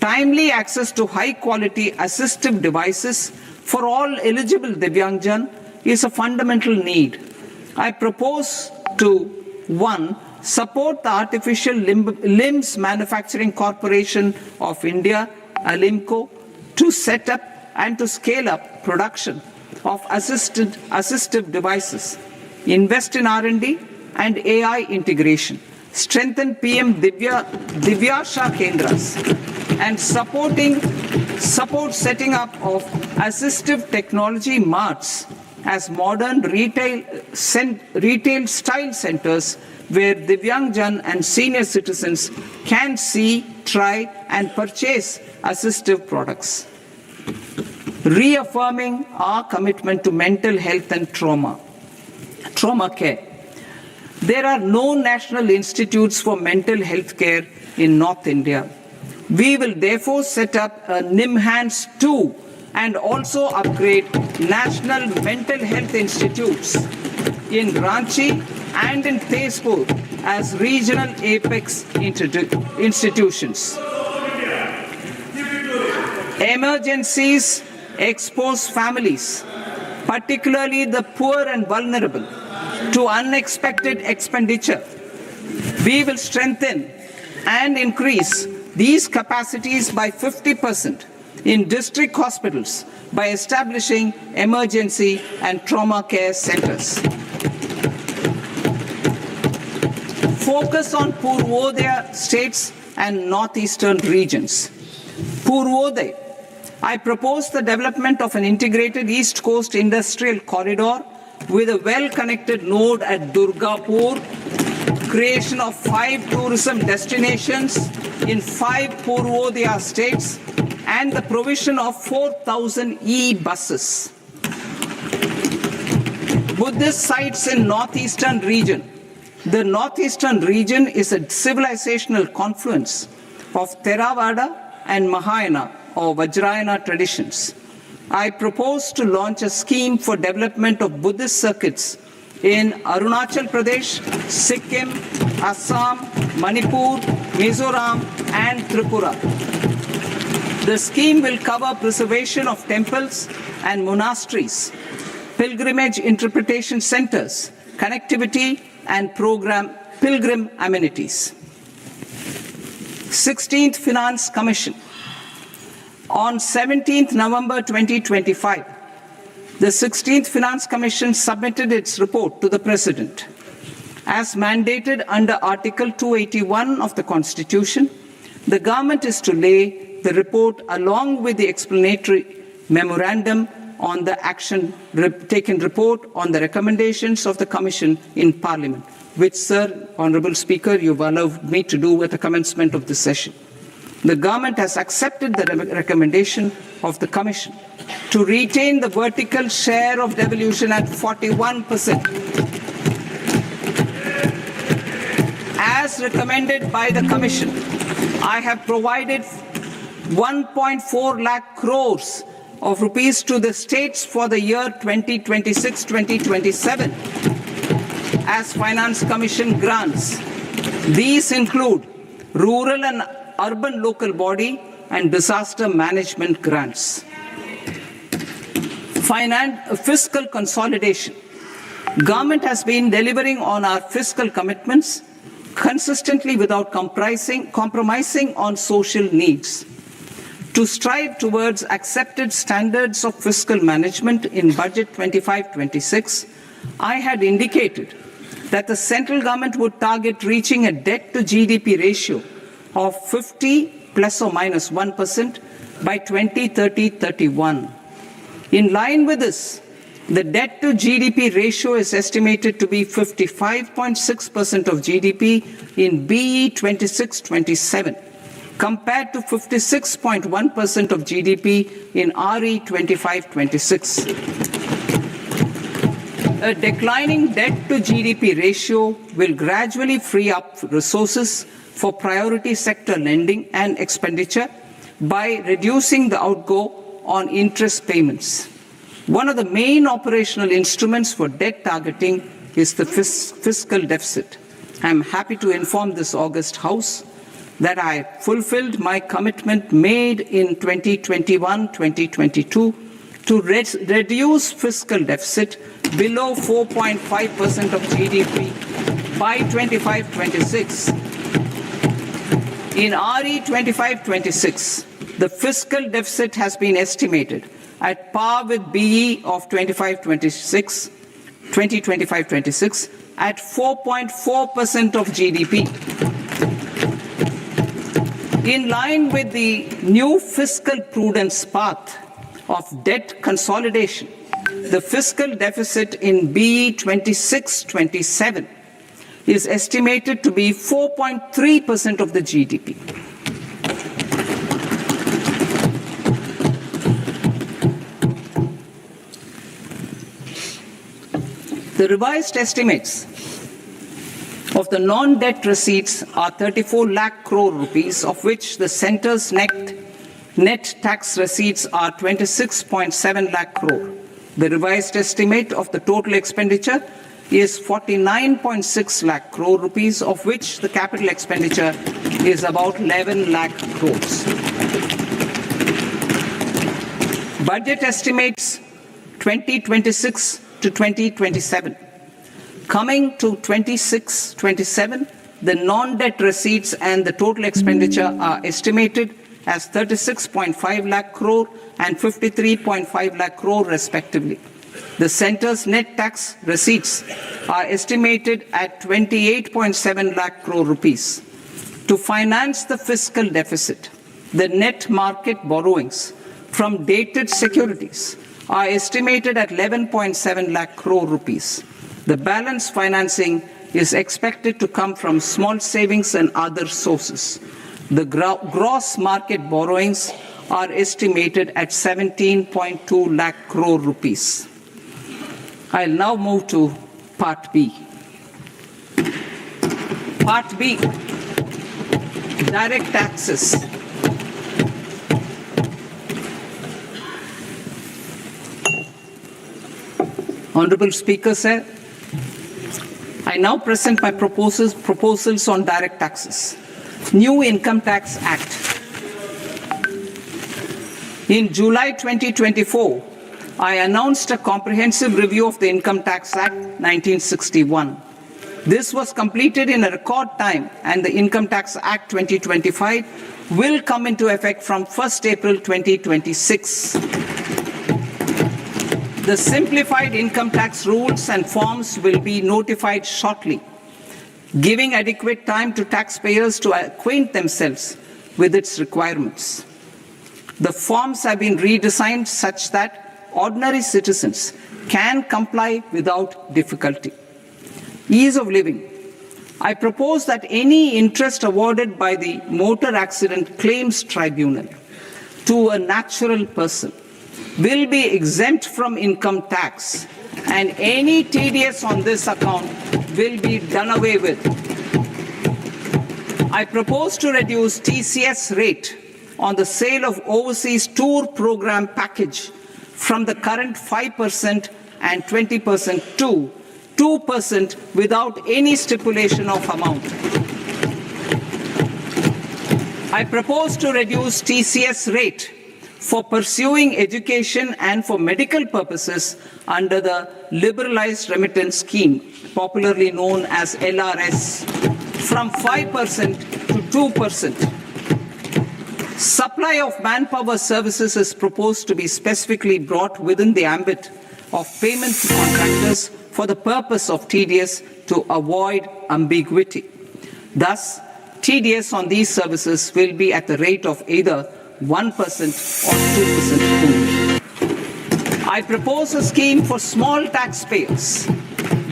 A: Timely access to high-quality assistive devices for all eligible Divyangjan is a fundamental need. I propose to 1. Support the Artificial Limbs Manufacturing Corporation of India, Alimco, to set up and to scale up production of assistive devices, invest in R&D and AI integration, strengthen PM Divyasha Kendras, and support setting up of assistive technology marts as modern retail style centers where Divyangjan and senior citizens can see, try and purchase assistive products. Reaffirming our commitment to mental health and trauma care. There are no national institutes for mental health care in North India. We will therefore set up a NIMHANS 2 and also upgrade national mental health institutes in Ranchi and in Tezpur as regional apex institutions. Emergencies expose families, particularly the poor and vulnerable, to unexpected expenditure. We will strengthen and increase these capacities by 50% in district hospitals by establishing emergency and trauma care centers. Focus on Purvodaya states and northeastern regions. Purvodaya. I propose the development of an integrated East Coast industrial corridor with a well-connected node at Durgapur, creation of 5 tourism destinations in 5 Purvodaya states, and the provision of 4,000 e-buses. Buddhist sites in northeastern region. The northeastern region is a civilizational confluence of Theravada and Mahayana or Vajrayana traditions. I propose to launch a scheme for development of Buddhist circuits in Arunachal Pradesh, Sikkim, Assam, Manipur, Mizoram, and Tripura. The scheme will cover preservation of temples and monasteries, pilgrimage interpretation centers, connectivity, and pilgrim amenities. 16th Finance Commission. On 17th November 2025, the 16th Finance Commission submitted its report to the President. As mandated under Article 281 of the Constitution, the government is to lay the report along with the explanatory memorandum on the action taken report on the recommendations of the Commission in Parliament, which, Sir, Honourable Speaker, you've allowed me to do at the commencement of this session. the government has accepted the recommendation of the Commission to retain the vertical share of devolution at 41%. As recommended by the Commission, I have provided 1.4 lakh crores of rupees to the states for the year 2026-2027 as Finance Commission grants. These include rural and urban local body and disaster management grants. Fiscal consolidation. Government has been delivering on our fiscal commitments consistently without compromising on social needs. To strive towards accepted standards of fiscal management in Budget 25-26, I had indicated that the central government would target reaching a debt-to-GDP ratio of 50 plus or minus 1% by 2030-31. In line with this, the debt-to-GDP ratio is estimated to be 55.6% of GDP in BE 26-27, compared to 56.1% of GDP in RE 25-26. A declining debt-to-GDP ratio will gradually free up resources for priority sector lending and expenditure by reducing the outgo on interest payments. One of the main operational instruments for debt targeting is the fiscal deficit. I am happy to inform this august House that I fulfilled my commitment made in 2021-2022 to reduce fiscal deficit below 4.5% of GDP by 25-26. In RE 25-26, the fiscal deficit has been estimated at par with BE of 2025-26 at 4.4% of GDP. In line with the new fiscal prudence path of debt consolidation, the fiscal deficit in BE 26-27 is estimated to be 4.3% of the GDP. The revised estimates of the non-debt receipts are 34 lakh crore rupees, of which the centre's net tax receipts are 26.7 lakh crore. The revised estimate of the total expenditure is 49.6 lakh crore rupees, of which the capital expenditure is about 11 lakh crores. Budget estimates 2026 to 2027. Coming to 26-27, the non-debt receipts and the total expenditure are estimated as 36.5 lakh crore and 53.5 lakh crore respectively. The centre's net tax receipts are estimated at 28.7 lakh crore rupees. To finance the fiscal deficit, the net market borrowings from dated securities are estimated at 11.7 lakh crore rupees. The balance financing is expected to come from small savings and other sources. The gross market borrowings are estimated at 17.2 lakh crore rupees. I'll now move to Part B. Part B, direct taxes. Honorable Speaker, sir, I now present my proposals on direct taxes. New Income Tax Act. In July 2024, I announced a comprehensive review of the Income Tax Act 1961. This was completed in a record time, and the Income Tax Act 2025 will come into effect from 1st April 2026. The simplified income tax rules and forms will be notified shortly, giving adequate time to taxpayers to acquaint themselves with its requirements. The forms have been redesigned such that ordinary citizens can comply without difficulty. Ease of living. I propose that any interest awarded by the Motor Accident Claims Tribunal to a natural person will be exempt from income tax, and any TDS on this account will be done away with. I propose to reduce TCS rate on the sale of overseas tour program package from the current 5% and 20% to 2% without any stipulation of amount. I propose to reduce TCS rate for pursuing education and for medical purposes under the Liberalized Remittance Scheme, popularly known as LRS, from 5% to 2%. Supply of manpower services is proposed to be specifically brought within the ambit of payment to contractors for the purpose of TDS to avoid ambiguity. Thus, TDS on these services will be at the rate of either 1% or 2% only. I propose a scheme for small taxpayers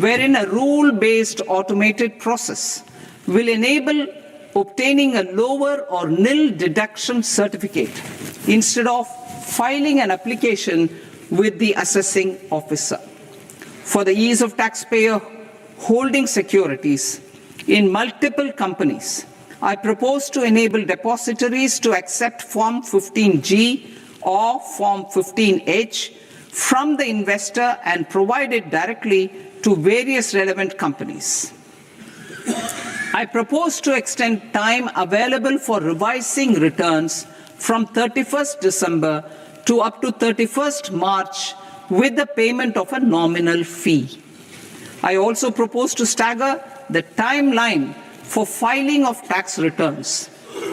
A: wherein a rule-based automated process will enable obtaining a lower or nil deduction certificate instead of filing an application with the assessing officer. For the ease of taxpayer holding securities in multiple companies, I propose to enable depositories to accept Form 15G or Form 15H from the investor and provide it directly to various relevant companies. I propose to extend time available for revising returns from 31st December to up to 31st March with the payment of a nominal fee. I also propose to stagger the timeline for filing of tax returns.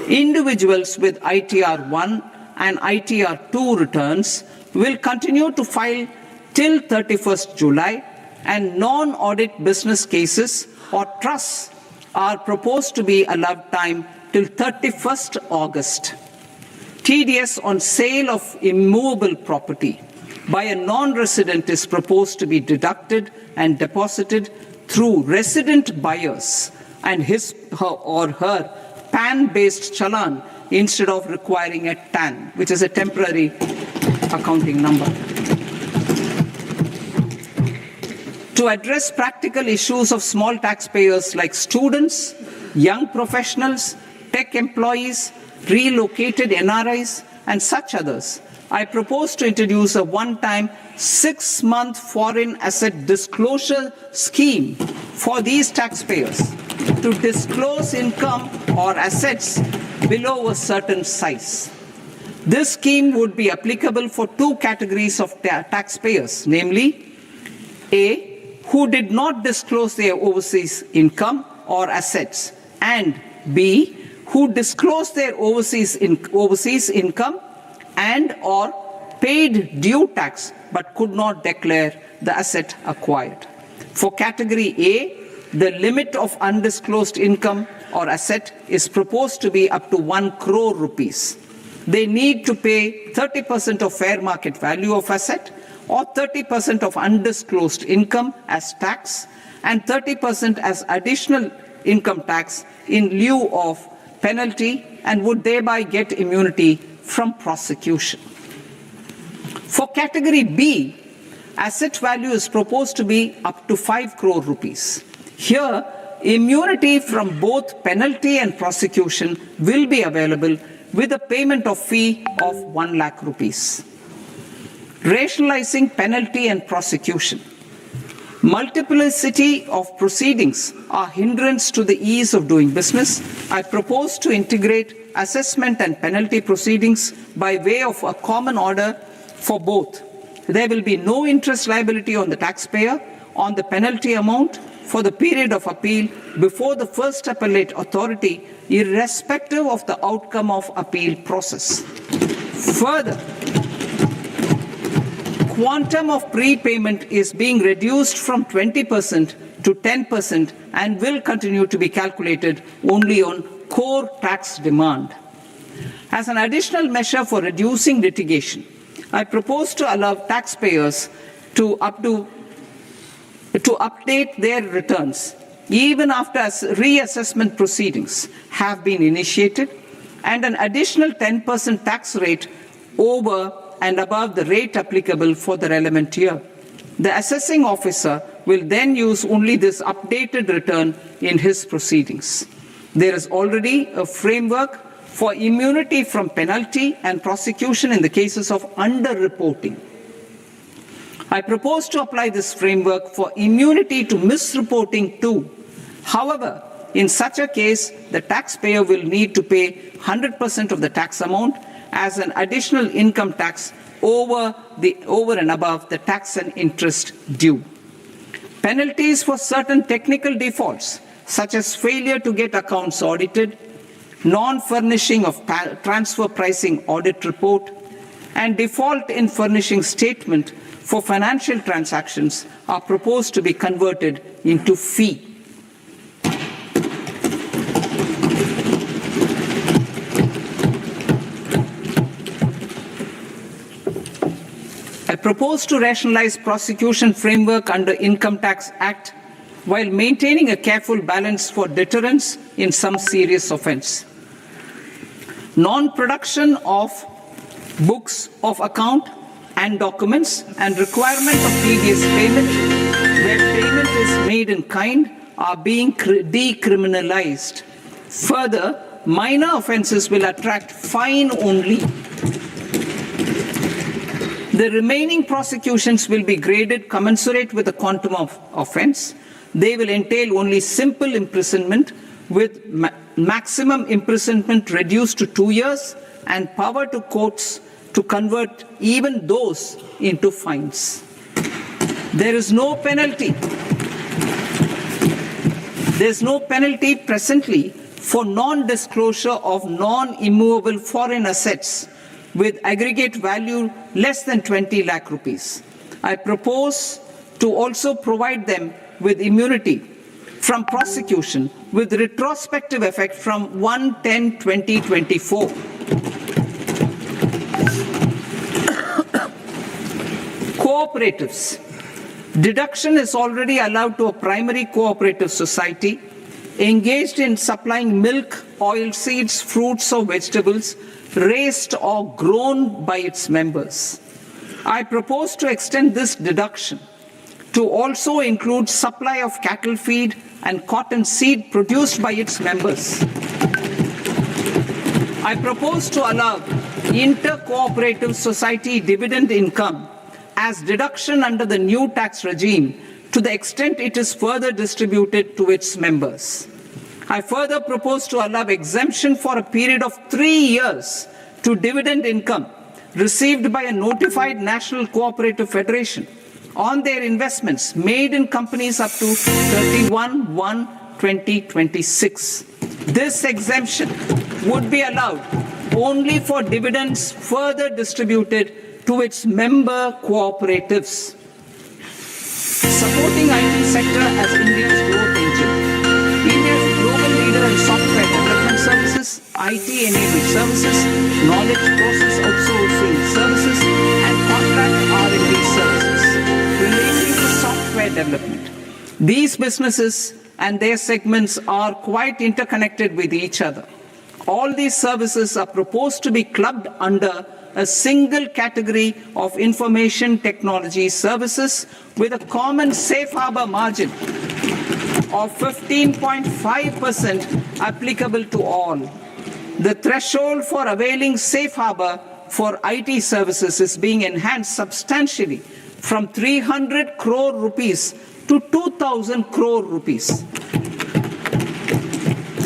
A: Individuals with ITR 1 and ITR 2 returns will continue to file till 31st July, and non-audit business cases or trusts are proposed to be allowed time till 31st August. TDS on sale of immovable property by a non-resident is proposed to be deducted and deposited through resident buyers and his or her PAN-based challan instead of requiring a TAN, which is a temporary accounting number. To address practical issues of small taxpayers like students, young professionals, tech employees, relocated NRIs, and such others, I propose to introduce a one-time 6-month foreign asset disclosure scheme for these taxpayers to disclose income or assets below a certain size. This scheme would be applicable for two categories of taxpayers, namely A, who did not disclose their overseas income or assets, and B, who disclosed their overseas income and or paid due tax but could not declare the asset acquired. For category A, the limit of undisclosed income or asset is proposed to be up to 1 crore rupees. They need to pay 30% of fair market value of asset or 30% of undisclosed income as tax and 30% as additional income tax in lieu of penalty, and would thereby get immunity from prosecution. For category B, asset value is proposed to be up to 5 crore rupees. Here, immunity from both penalty and prosecution will be available with a payment of fee of 1 lakh rupees. Rationalizing penalty and prosecution. Multiplicity of proceedings are hindrance to the ease of doing business. I propose to integrate assessment and penalty proceedings by way of a common order for both. There will be no interest liability on the taxpayer on the penalty amount for the period of appeal before the first appellate authority, irrespective of the outcome of appeal process. Further, quantum of prepayment is being reduced from 20% to 10% and will continue to be calculated only on core tax demand. As an additional measure for reducing litigation, I propose to allow taxpayers to update their returns even after reassessment proceedings have been initiated, and an additional 10% tax rate over and above the rate applicable for the relevant year. The assessing officer will then use only this updated return in his proceedings. There is already a framework for immunity from penalty and prosecution in the cases of underreporting. I propose to apply this framework for immunity to misreporting too. However, in such a case, the taxpayer will need to pay 100% of the tax amount as an additional income tax over and above the tax and interest due. Penalties for certain technical defaults, such as failure to get accounts audited, non-furnishing of transfer pricing audit report, and default in furnishing statement for financial transactions are proposed to be converted into fee. I propose to rationalize prosecution framework under Income Tax Act while maintaining a careful balance for deterrence in some serious offence. Non-production of books of account and documents and requirement of previous payment where payment is made in kind are being decriminalized. Further, minor offences will attract fine only. The remaining prosecutions will be graded commensurate with the quantum of offence. They will entail only simple imprisonment with maximum imprisonment reduced to 2 years and power to courts to convert even those into fines. There is no penalty. There is no penalty presently for non-disclosure of non-immovable foreign assets with aggregate value less than 20 lakh rupees. I propose to also provide them with immunity from prosecution with retrospective effect from 1/10/2024. Cooperatives. Deduction is already allowed to a primary cooperative society engaged in supplying milk, oilseeds, fruits or vegetables raised or grown by its members. I propose to extend this deduction to also include supply of cattle feed and cotton seed produced by its members. I propose to allow inter-cooperative society dividend income as deduction under the new tax regime to the extent it is further distributed to its members. I further propose to allow exemption for a period of 3 years to dividend income received by a notified national cooperative federation on their investments made in companies up to 31/1/2026. This exemption would be allowed only for dividends further distributed to its member cooperatives. Supporting IT sector as India's growth engine. India is a global leader in software development services, IT-enabled services, knowledge process outsourcing services, and contract R&D services relating to software development. These businesses and their segments are quite interconnected with each other. All these services are proposed to be clubbed under a single category of information technology services with a common safe harbor margin of 15.5% applicable to all. The threshold for availing safe harbor for IT services is being enhanced substantially from 300 crore rupees to 2,000 crore rupees.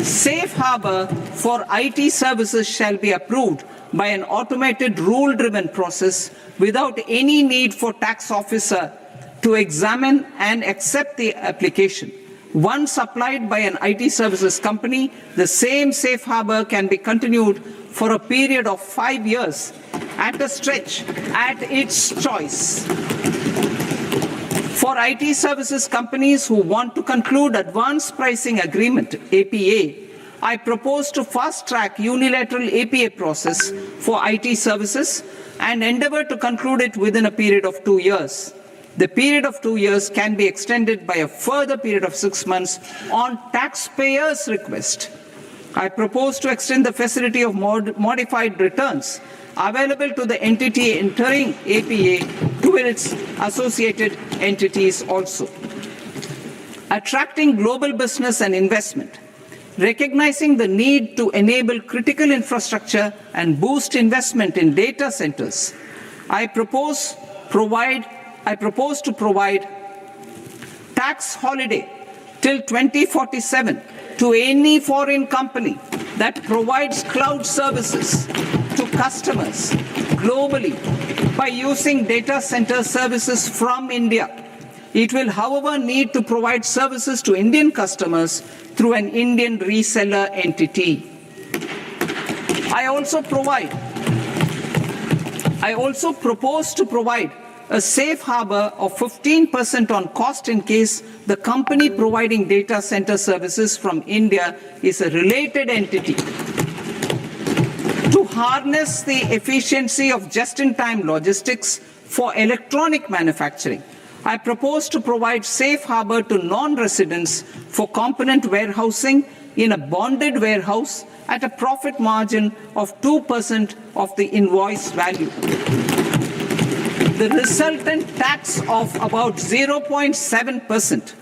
A: Safe harbor for IT services shall be approved by an automated rule-driven process without any need for tax officer to examine and accept the application. Once applied by an IT services company, the same safe harbor can be continued for a period of 5 years at a stretch at its choice. For IT services companies who want to conclude advanced pricing agreement, APA, I propose to fast-track unilateral APA process for IT services and endeavor to conclude it within a period of 2 years. The period of 2 years can be extended by a further period of 6 months on taxpayers' request. I propose to extend the facility of modified returns available to the entity entering APA to its associated entities also. Attracting global business and investment. Recognizing the need to enable critical infrastructure and boost investment in data centers, I propose to provide tax holiday till 2047 to any foreign company that provides cloud services to customers globally by using data center services from India. It will, however, need to provide services to Indian customers through an Indian reseller entity. I also propose to provide a safe harbor of 15% on cost in case the company providing data center services from India is a related entity. To harness the efficiency of just-in-time logistics for electronic manufacturing, I propose to provide safe harbor to non-residents for component warehousing in a bonded warehouse at a profit margin of 2% of the invoice value. The resultant tax of about 0.7%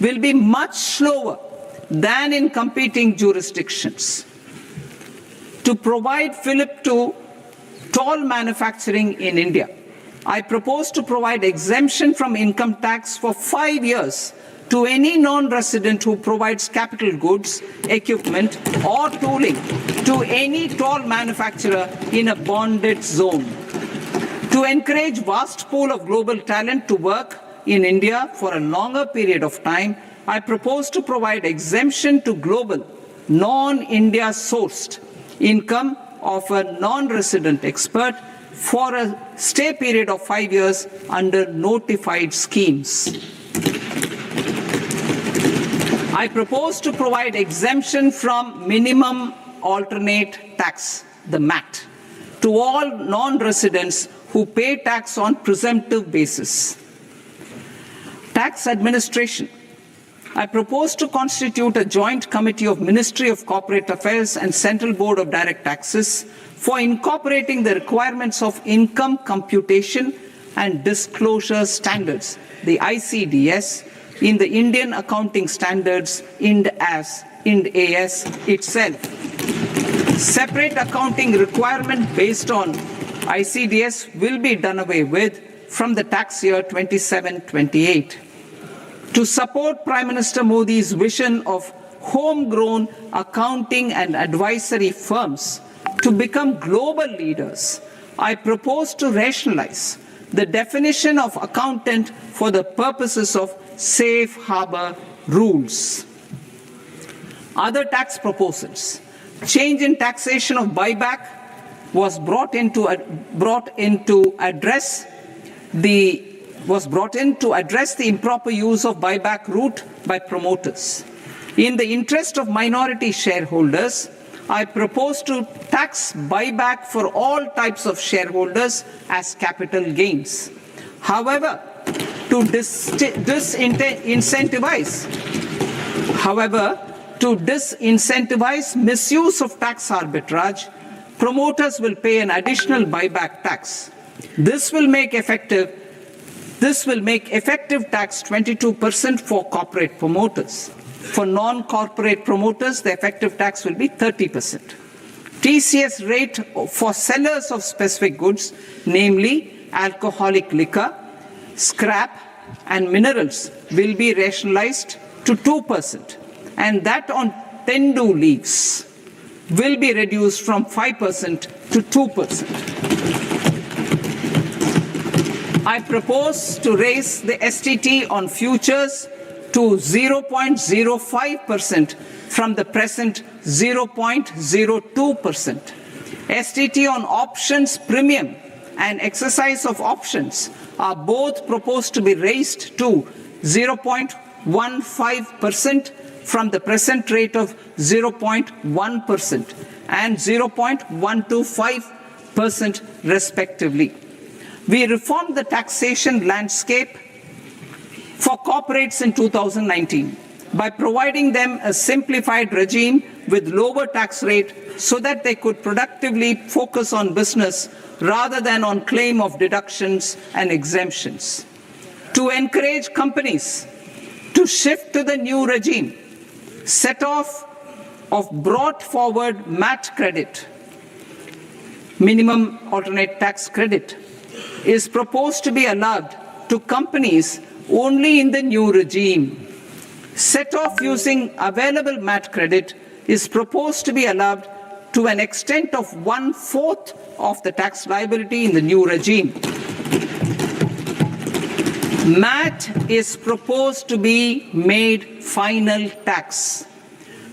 A: will be much lower than in competing jurisdictions. To provide fillip to toll manufacturing in India, I propose to provide exemption from income tax for 5 years to any non-resident who provides capital goods, equipment, or tooling to any toll manufacturer in a bonded zone. To encourage vast pool of global talent to work in India for a longer period of time, I propose to provide exemption to global, non-India sourced income of a non-resident expert for a stay period of 5 years under notified schemes. I propose to provide exemption from minimum alternate tax, the MAT, to all non-residents who pay tax on presumptive basis. Tax administration. I propose to constitute a joint committee of Ministry of Corporate Affairs and Central Board of Direct Taxes for incorporating the requirements of income computation and disclosure standards, the ICDS, in the Indian Accounting Standards, IND AS itself. Separate accounting requirement based on ICDS will be done away with from the tax year 27-28. To support Prime Minister Modi's vision of homegrown accounting and advisory firms to become global leaders, I propose to rationalize the definition of accountant for the purposes of safe harbor rules. Other tax proposals. Change in taxation of buyback was brought in to address the improper use of buyback route by promoters. In the interest of minority shareholders, I propose to tax buyback for all types of shareholders as capital gains. However, to disincentivize misuse of tax arbitrage, promoters will pay an additional buyback tax. This will make effective tax 22% for corporate promoters. For non-corporate promoters, the effective tax will be 30%. TCS rate for sellers of specific goods, namely alcoholic liquor, scrap, and minerals, will be rationalized to 2%, and that on tendu leaves will be reduced from 5% to 2%. I propose to raise the STT on futures to 0.05% from the present 0.02%. STT on options premium and exercise of options are both proposed to be raised to 0.15% from the present rate of 0.1% and 0.125% respectively. We reformed the taxation landscape for corporates in 2019 by providing them a simplified regime with lower tax rate so that they could productively focus on business rather than on claim of deductions and exemptions. To encourage companies to shift to the new regime, set-off of brought forward MAT credit, minimum alternate tax credit, is proposed to be allowed to companies only in the new regime. Set-off using available MAT credit is proposed to be allowed to an extent of 1/4 of the tax liability in the new regime. MAT is proposed to be made final tax,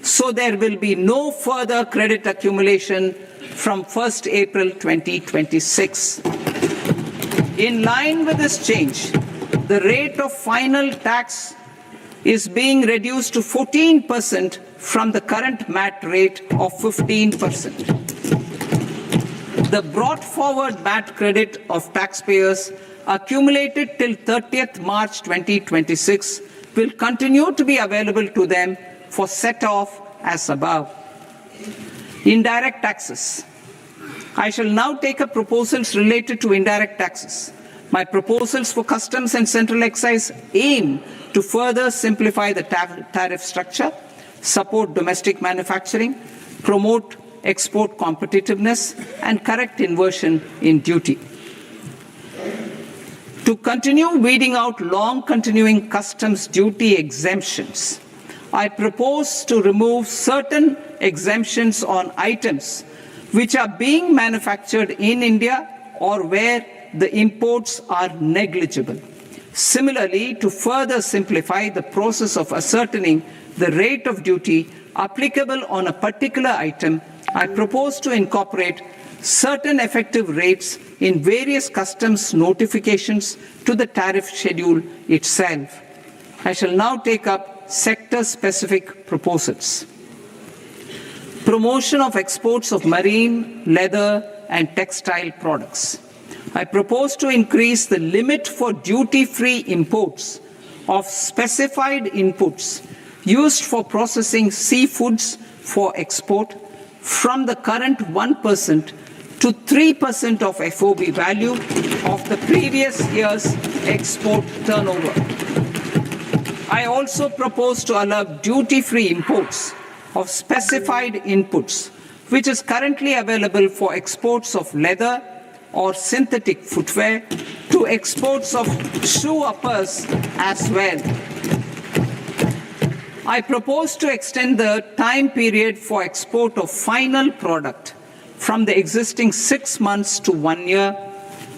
A: so there will be no further credit accumulation from 1st April 2026. In line with this change, the rate of final tax is being reduced to 14% from the current MAT rate of 15%. The brought forward MAT credit of taxpayers accumulated till 30th March 2026 will continue to be available to them for set-off as above. Indirect taxes. I shall now take up proposals related to indirect taxes. My proposals for customs and central excise aim to further simplify the tariff structure, support domestic manufacturing, promote export competitiveness, and correct inversion in duty. To continue weeding out long-continuing customs duty exemptions, I propose to remove certain exemptions on items which are being manufactured in India or where the imports are negligible. Similarly, to further simplify the process of ascertaining the rate of duty applicable on a particular item, I propose to incorporate certain effective rates in various customs notifications to the tariff schedule itself. I shall now take up sector-specific proposals. Promotion of exports of marine, leather, and textile products. I propose to increase the limit for duty-free imports of specified inputs used for processing seafoods for export from the current 1% to 3% of FOB value of the previous year's export turnover. I also propose to allow duty-free imports of specified inputs, which is currently available for exports of leather or synthetic footwear, to exports of shoe uppers as well. I propose to extend the time period for export of final product from the existing 6 months to 1 year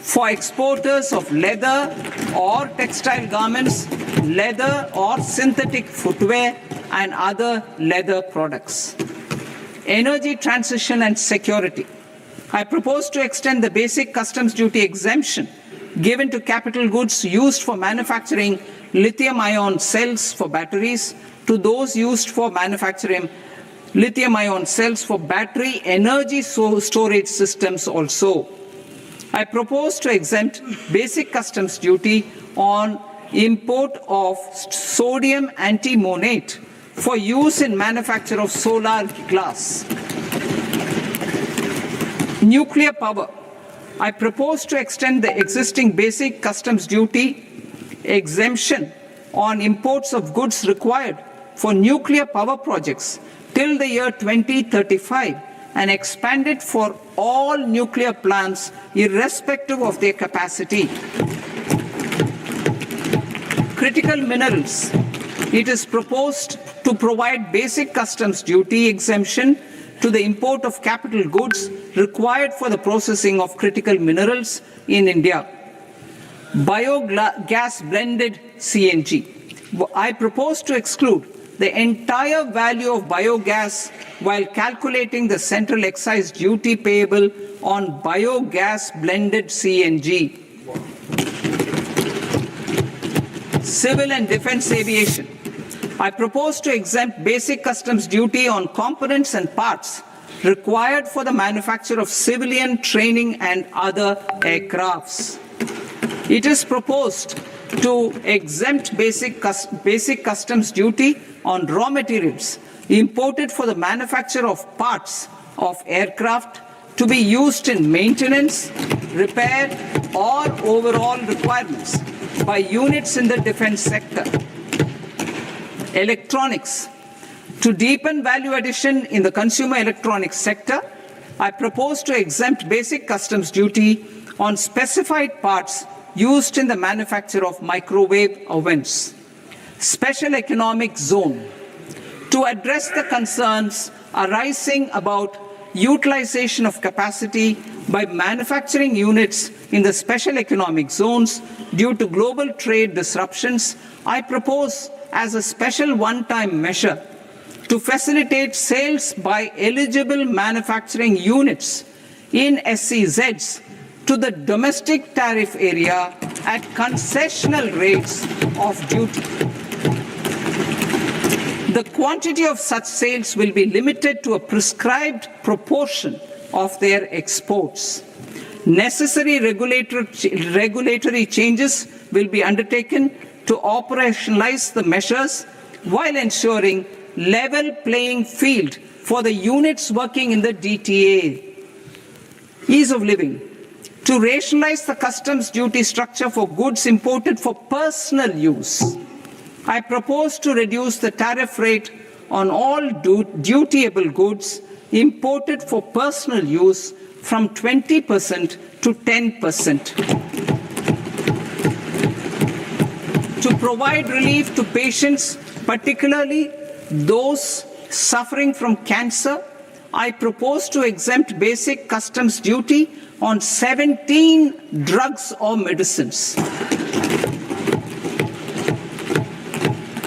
A: for exporters of leather or textile garments, leather or synthetic footwear, and other leather products. Energy transition and security. I propose to extend the basic customs duty exemption given to capital goods used for manufacturing lithium-ion cells for batteries to those used for manufacturing lithium-ion cells for battery energy storage systems also. I propose to exempt basic customs duty on import of sodium antimonate for use in manufacture of solar glass. Nuclear power. I propose to extend the existing basic customs duty exemption on imports of goods required for nuclear power projects till the year 2035 and expand it for all nuclear plants irrespective of their capacity. Critical minerals. It is proposed to provide basic customs duty exemption to the import of capital goods required for the processing of critical minerals in India. Biogas blended CNG. I propose to exclude the entire value of biogas while calculating the central excise duty payable on biogas blended CNG. Civil and defense aviation. I propose to exempt basic customs duty on components and parts required for the manufacture of civilian training and other aircrafts. It is proposed to exempt basic customs duty on raw materials imported for the manufacture of parts of aircraft to be used in maintenance, repair, or overall requirements by units in the defense sector. Electronics. To deepen value addition in the consumer electronics sector, I propose to exempt basic customs duty on specified parts used in the manufacture of microwave ovens. Special economic zone. To address the concerns arising about utilization of capacity by manufacturing units in the special economic zones due to global trade disruptions, I propose as a special one-time measure to facilitate sales by eligible manufacturing units in SEZs to the domestic tariff area at concessional rates of duty. The quantity of such sales will be limited to a prescribed proportion of their exports. Necessary regulatory changes will be undertaken to operationalize the measures while ensuring level playing field for the units working in the DTA. Ease of living. To rationalize the customs duty structure for goods imported for personal use, I propose to reduce the tariff rate on all dutiable goods imported for personal use from 20% to 10%. To provide relief to patients, particularly those suffering from cancer, I propose to exempt basic customs duty on 17 drugs or medicines.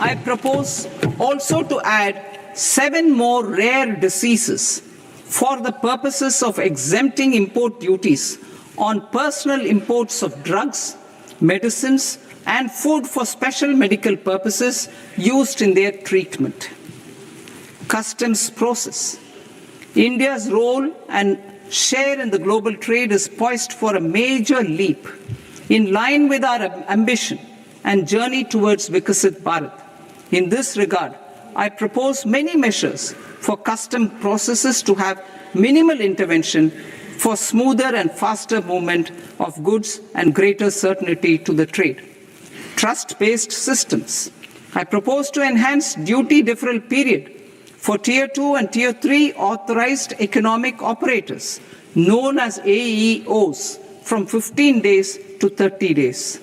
A: I propose also to add 7 more rare diseases for the purposes of exempting import duties on personal imports of drugs, medicines, and food for special medical purposes used in their treatment. Customs process. India's role and share in the global trade is poised for a major leap in line with our ambition and journey towards Vikasit Bharat. In this regard, I propose many measures for custom processes to have minimal intervention for smoother and faster movement of goods and greater certainty to the trade. Trust-based systems. I propose to enhance duty deferral period for Tier 2 and Tier 3 authorized economic operators, known as AEOs, from 15 days to 30 days.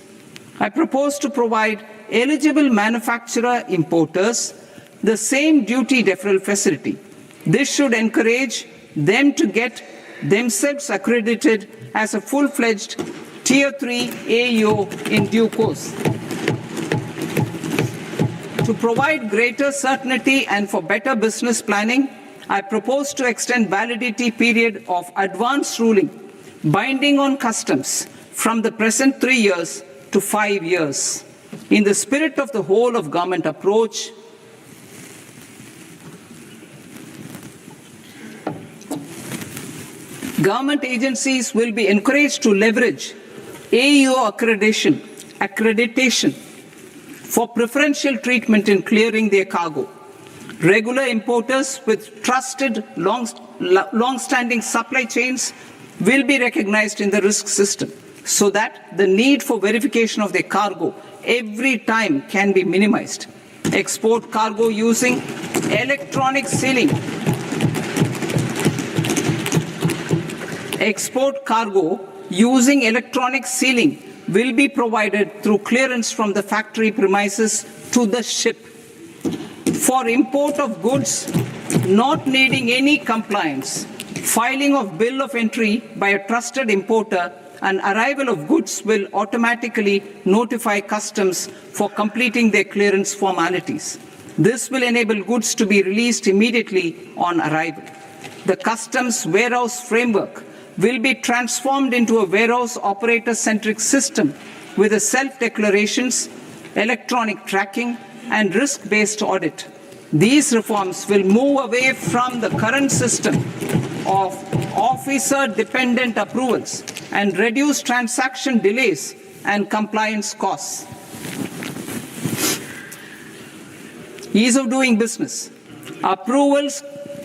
A: I propose to provide eligible manufacturer importers the same duty deferral facility. This should encourage them to get themselves accredited as a full-fledged Tier 3 AEO in due course. To provide greater certainty and for better business planning, I propose to extend validity period of advance ruling binding on customs from the present 3 years to 5 years. In the spirit of the whole of government approach, government agencies will be encouraged to leverage AEO accreditation for preferential treatment in clearing their cargo. Regular importers with trusted, long-standing supply chains will be recognized in the risk system so that the need for verification of their cargo every time can be minimized. Export cargo using electronic sealing. Export cargo using electronic sealing will be provided through clearance from the factory premises to the ship. For import of goods not needing any compliance, filing of bill of entry by a trusted importer and arrival of goods will automatically notify customs for completing their clearance formalities. This will enable goods to be released immediately on arrival. The customs warehouse framework will be transformed into a warehouse operator-centric system with a self-declarations, electronic tracking, and risk-based audit. These reforms will move away from the current system of officer-dependent approvals and reduce transaction delays and compliance costs. Ease of doing business. Approvals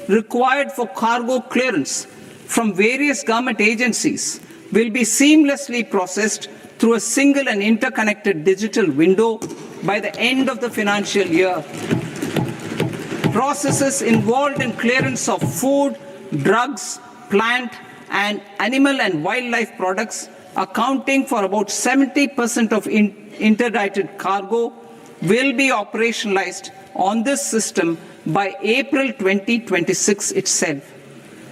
A: required for cargo clearance from various government agencies will be seamlessly processed through a single and interconnected digital window by the end of the financial year. Processes involved in clearance of food, drugs, plant, and animal and wildlife products, accounting for about 70% of interdicted cargo, will be operationalized on this system by April 2026 itself.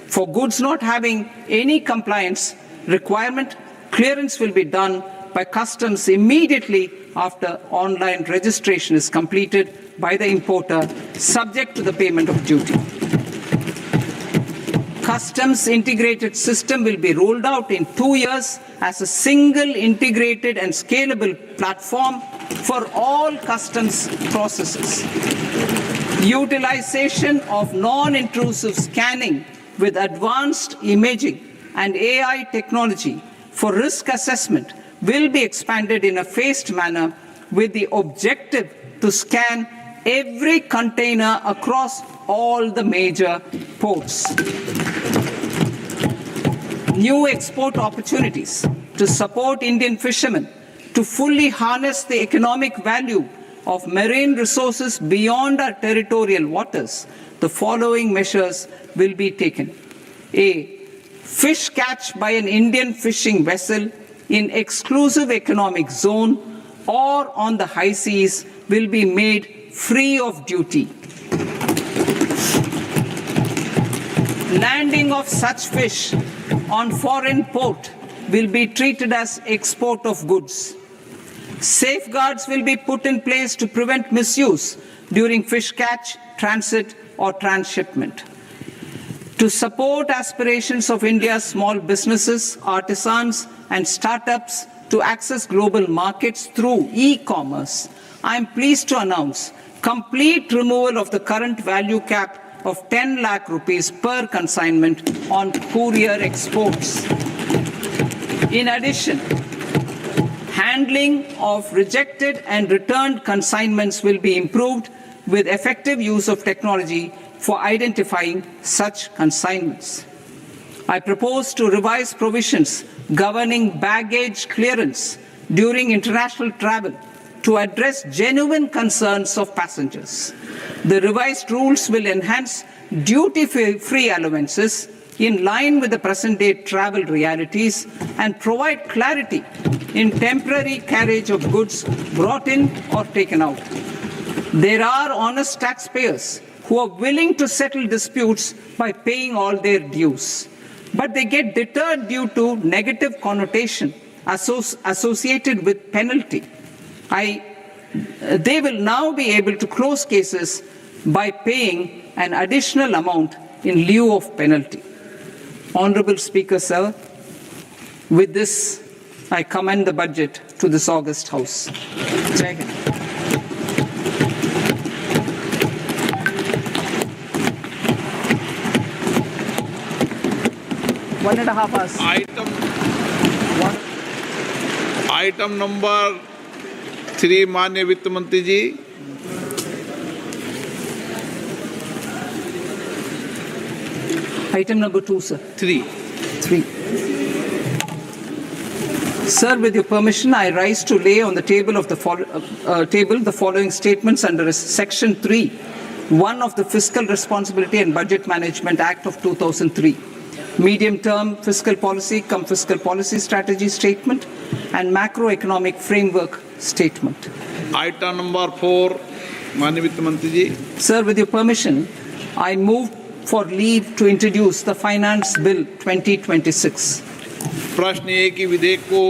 A: For goods not having any compliance requirement, clearance will be done by customs immediately after online registration is completed by the importer, subject to the payment of duty. Customs integrated system will be rolled out in 2 years as a single integrated and scalable platform for all customs processes. Utilization of non-intrusive scanning with advanced imaging and AI technology for risk assessment will be expanded in a phased manner with the objective to scan every container across all the major ports. New export opportunities to support Indian fishermen to fully harness the economic value of marine resources beyond our territorial waters. The following measures will be taken. A. Fish catch by an Indian fishing vessel in exclusive economic zone or on the high seas will be made free of duty. Landing of such fish on foreign port will be treated as export of goods. Safeguards will be put in place to prevent misuse during fish catch, transit, or transshipment. To support aspirations of India's small businesses, artisans, and startups to access global markets through e-commerce, I am pleased to announce complete removal of the current value cap of 10 lakh rupees per consignment on courier exports. In addition, handling of rejected and returned consignments will be improved with effective use of technology for identifying such consignments. I propose to revise provisions governing baggage clearance during international travel to address genuine concerns of passengers. The revised rules will enhance duty-free allowances in line with the present-day travel realities and provide clarity in temporary carriage of goods brought in or taken out. There are honest taxpayers who are willing to settle disputes by paying all their dues, but they get deterred due to negative connotation associated with penalty. They will now be able to close cases by paying an additional amount in lieu of penalty. Honorable Speaker, sir, with this, I commend the budget to this august House. Jai Hind. One and a half hours.
B: Item number 3 माननीय वित्त मंत्री जी।
A: Item number 2, sir.
B: 3.
A: Sir, with your permission, I rise to lay on the table of the table the following statements under Section 3(1) of the Fiscal Responsibility and Budget Management Act of 2003. Medium-term fiscal policy, fiscal policy strategy statement, and macroeconomic framework statement.
B: Item number 4, माननीय वित्त मंत्री जी।
A: Sir, with your permission, I move for leave to introduce the Finance Bill 2026.
B: प्रश्न ये कि विधेयक को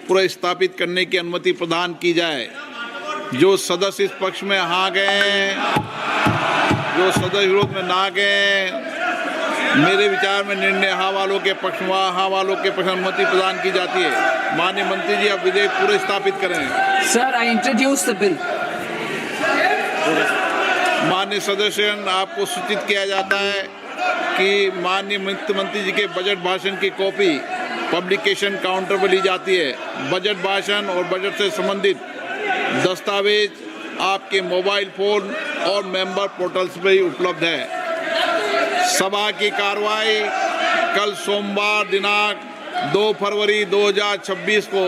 B: पुनर्स्थापित करने की अनुमति प्रदान की जाए। जो सदस्य इस पक्ष में हाँ गए, जो सदस्य विरोध में ना गए, मेरे विचार में निर्णय हाँ वालों के पक्ष में हाँ वालों के पक्ष में अनुमति प्रदान की जाती है। माननीय मंत्री जी, अब विधेयक पूरे स्थापित करें।
A: Sir, I introduce the bill.
B: माननीय सदस्यगण, आपको सूचित किया जाता है कि माननीय वित्त मंत्री जी के बजट भाषण की कॉपी पब्लिकेशन काउंटर पर ली जाती है। बजट भाषण और बजट से संबंधित दस्तावेज आपके मोबाइल फोन और मेंबर पोर्टल्स पर ही उपलब्ध है। सभा की कार्रवाई कल सोमवार दिनांक 2 फरवरी 2026 को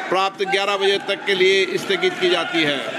B: प्राप्त 11 बजे तक के लिए स्थगित की जाती है।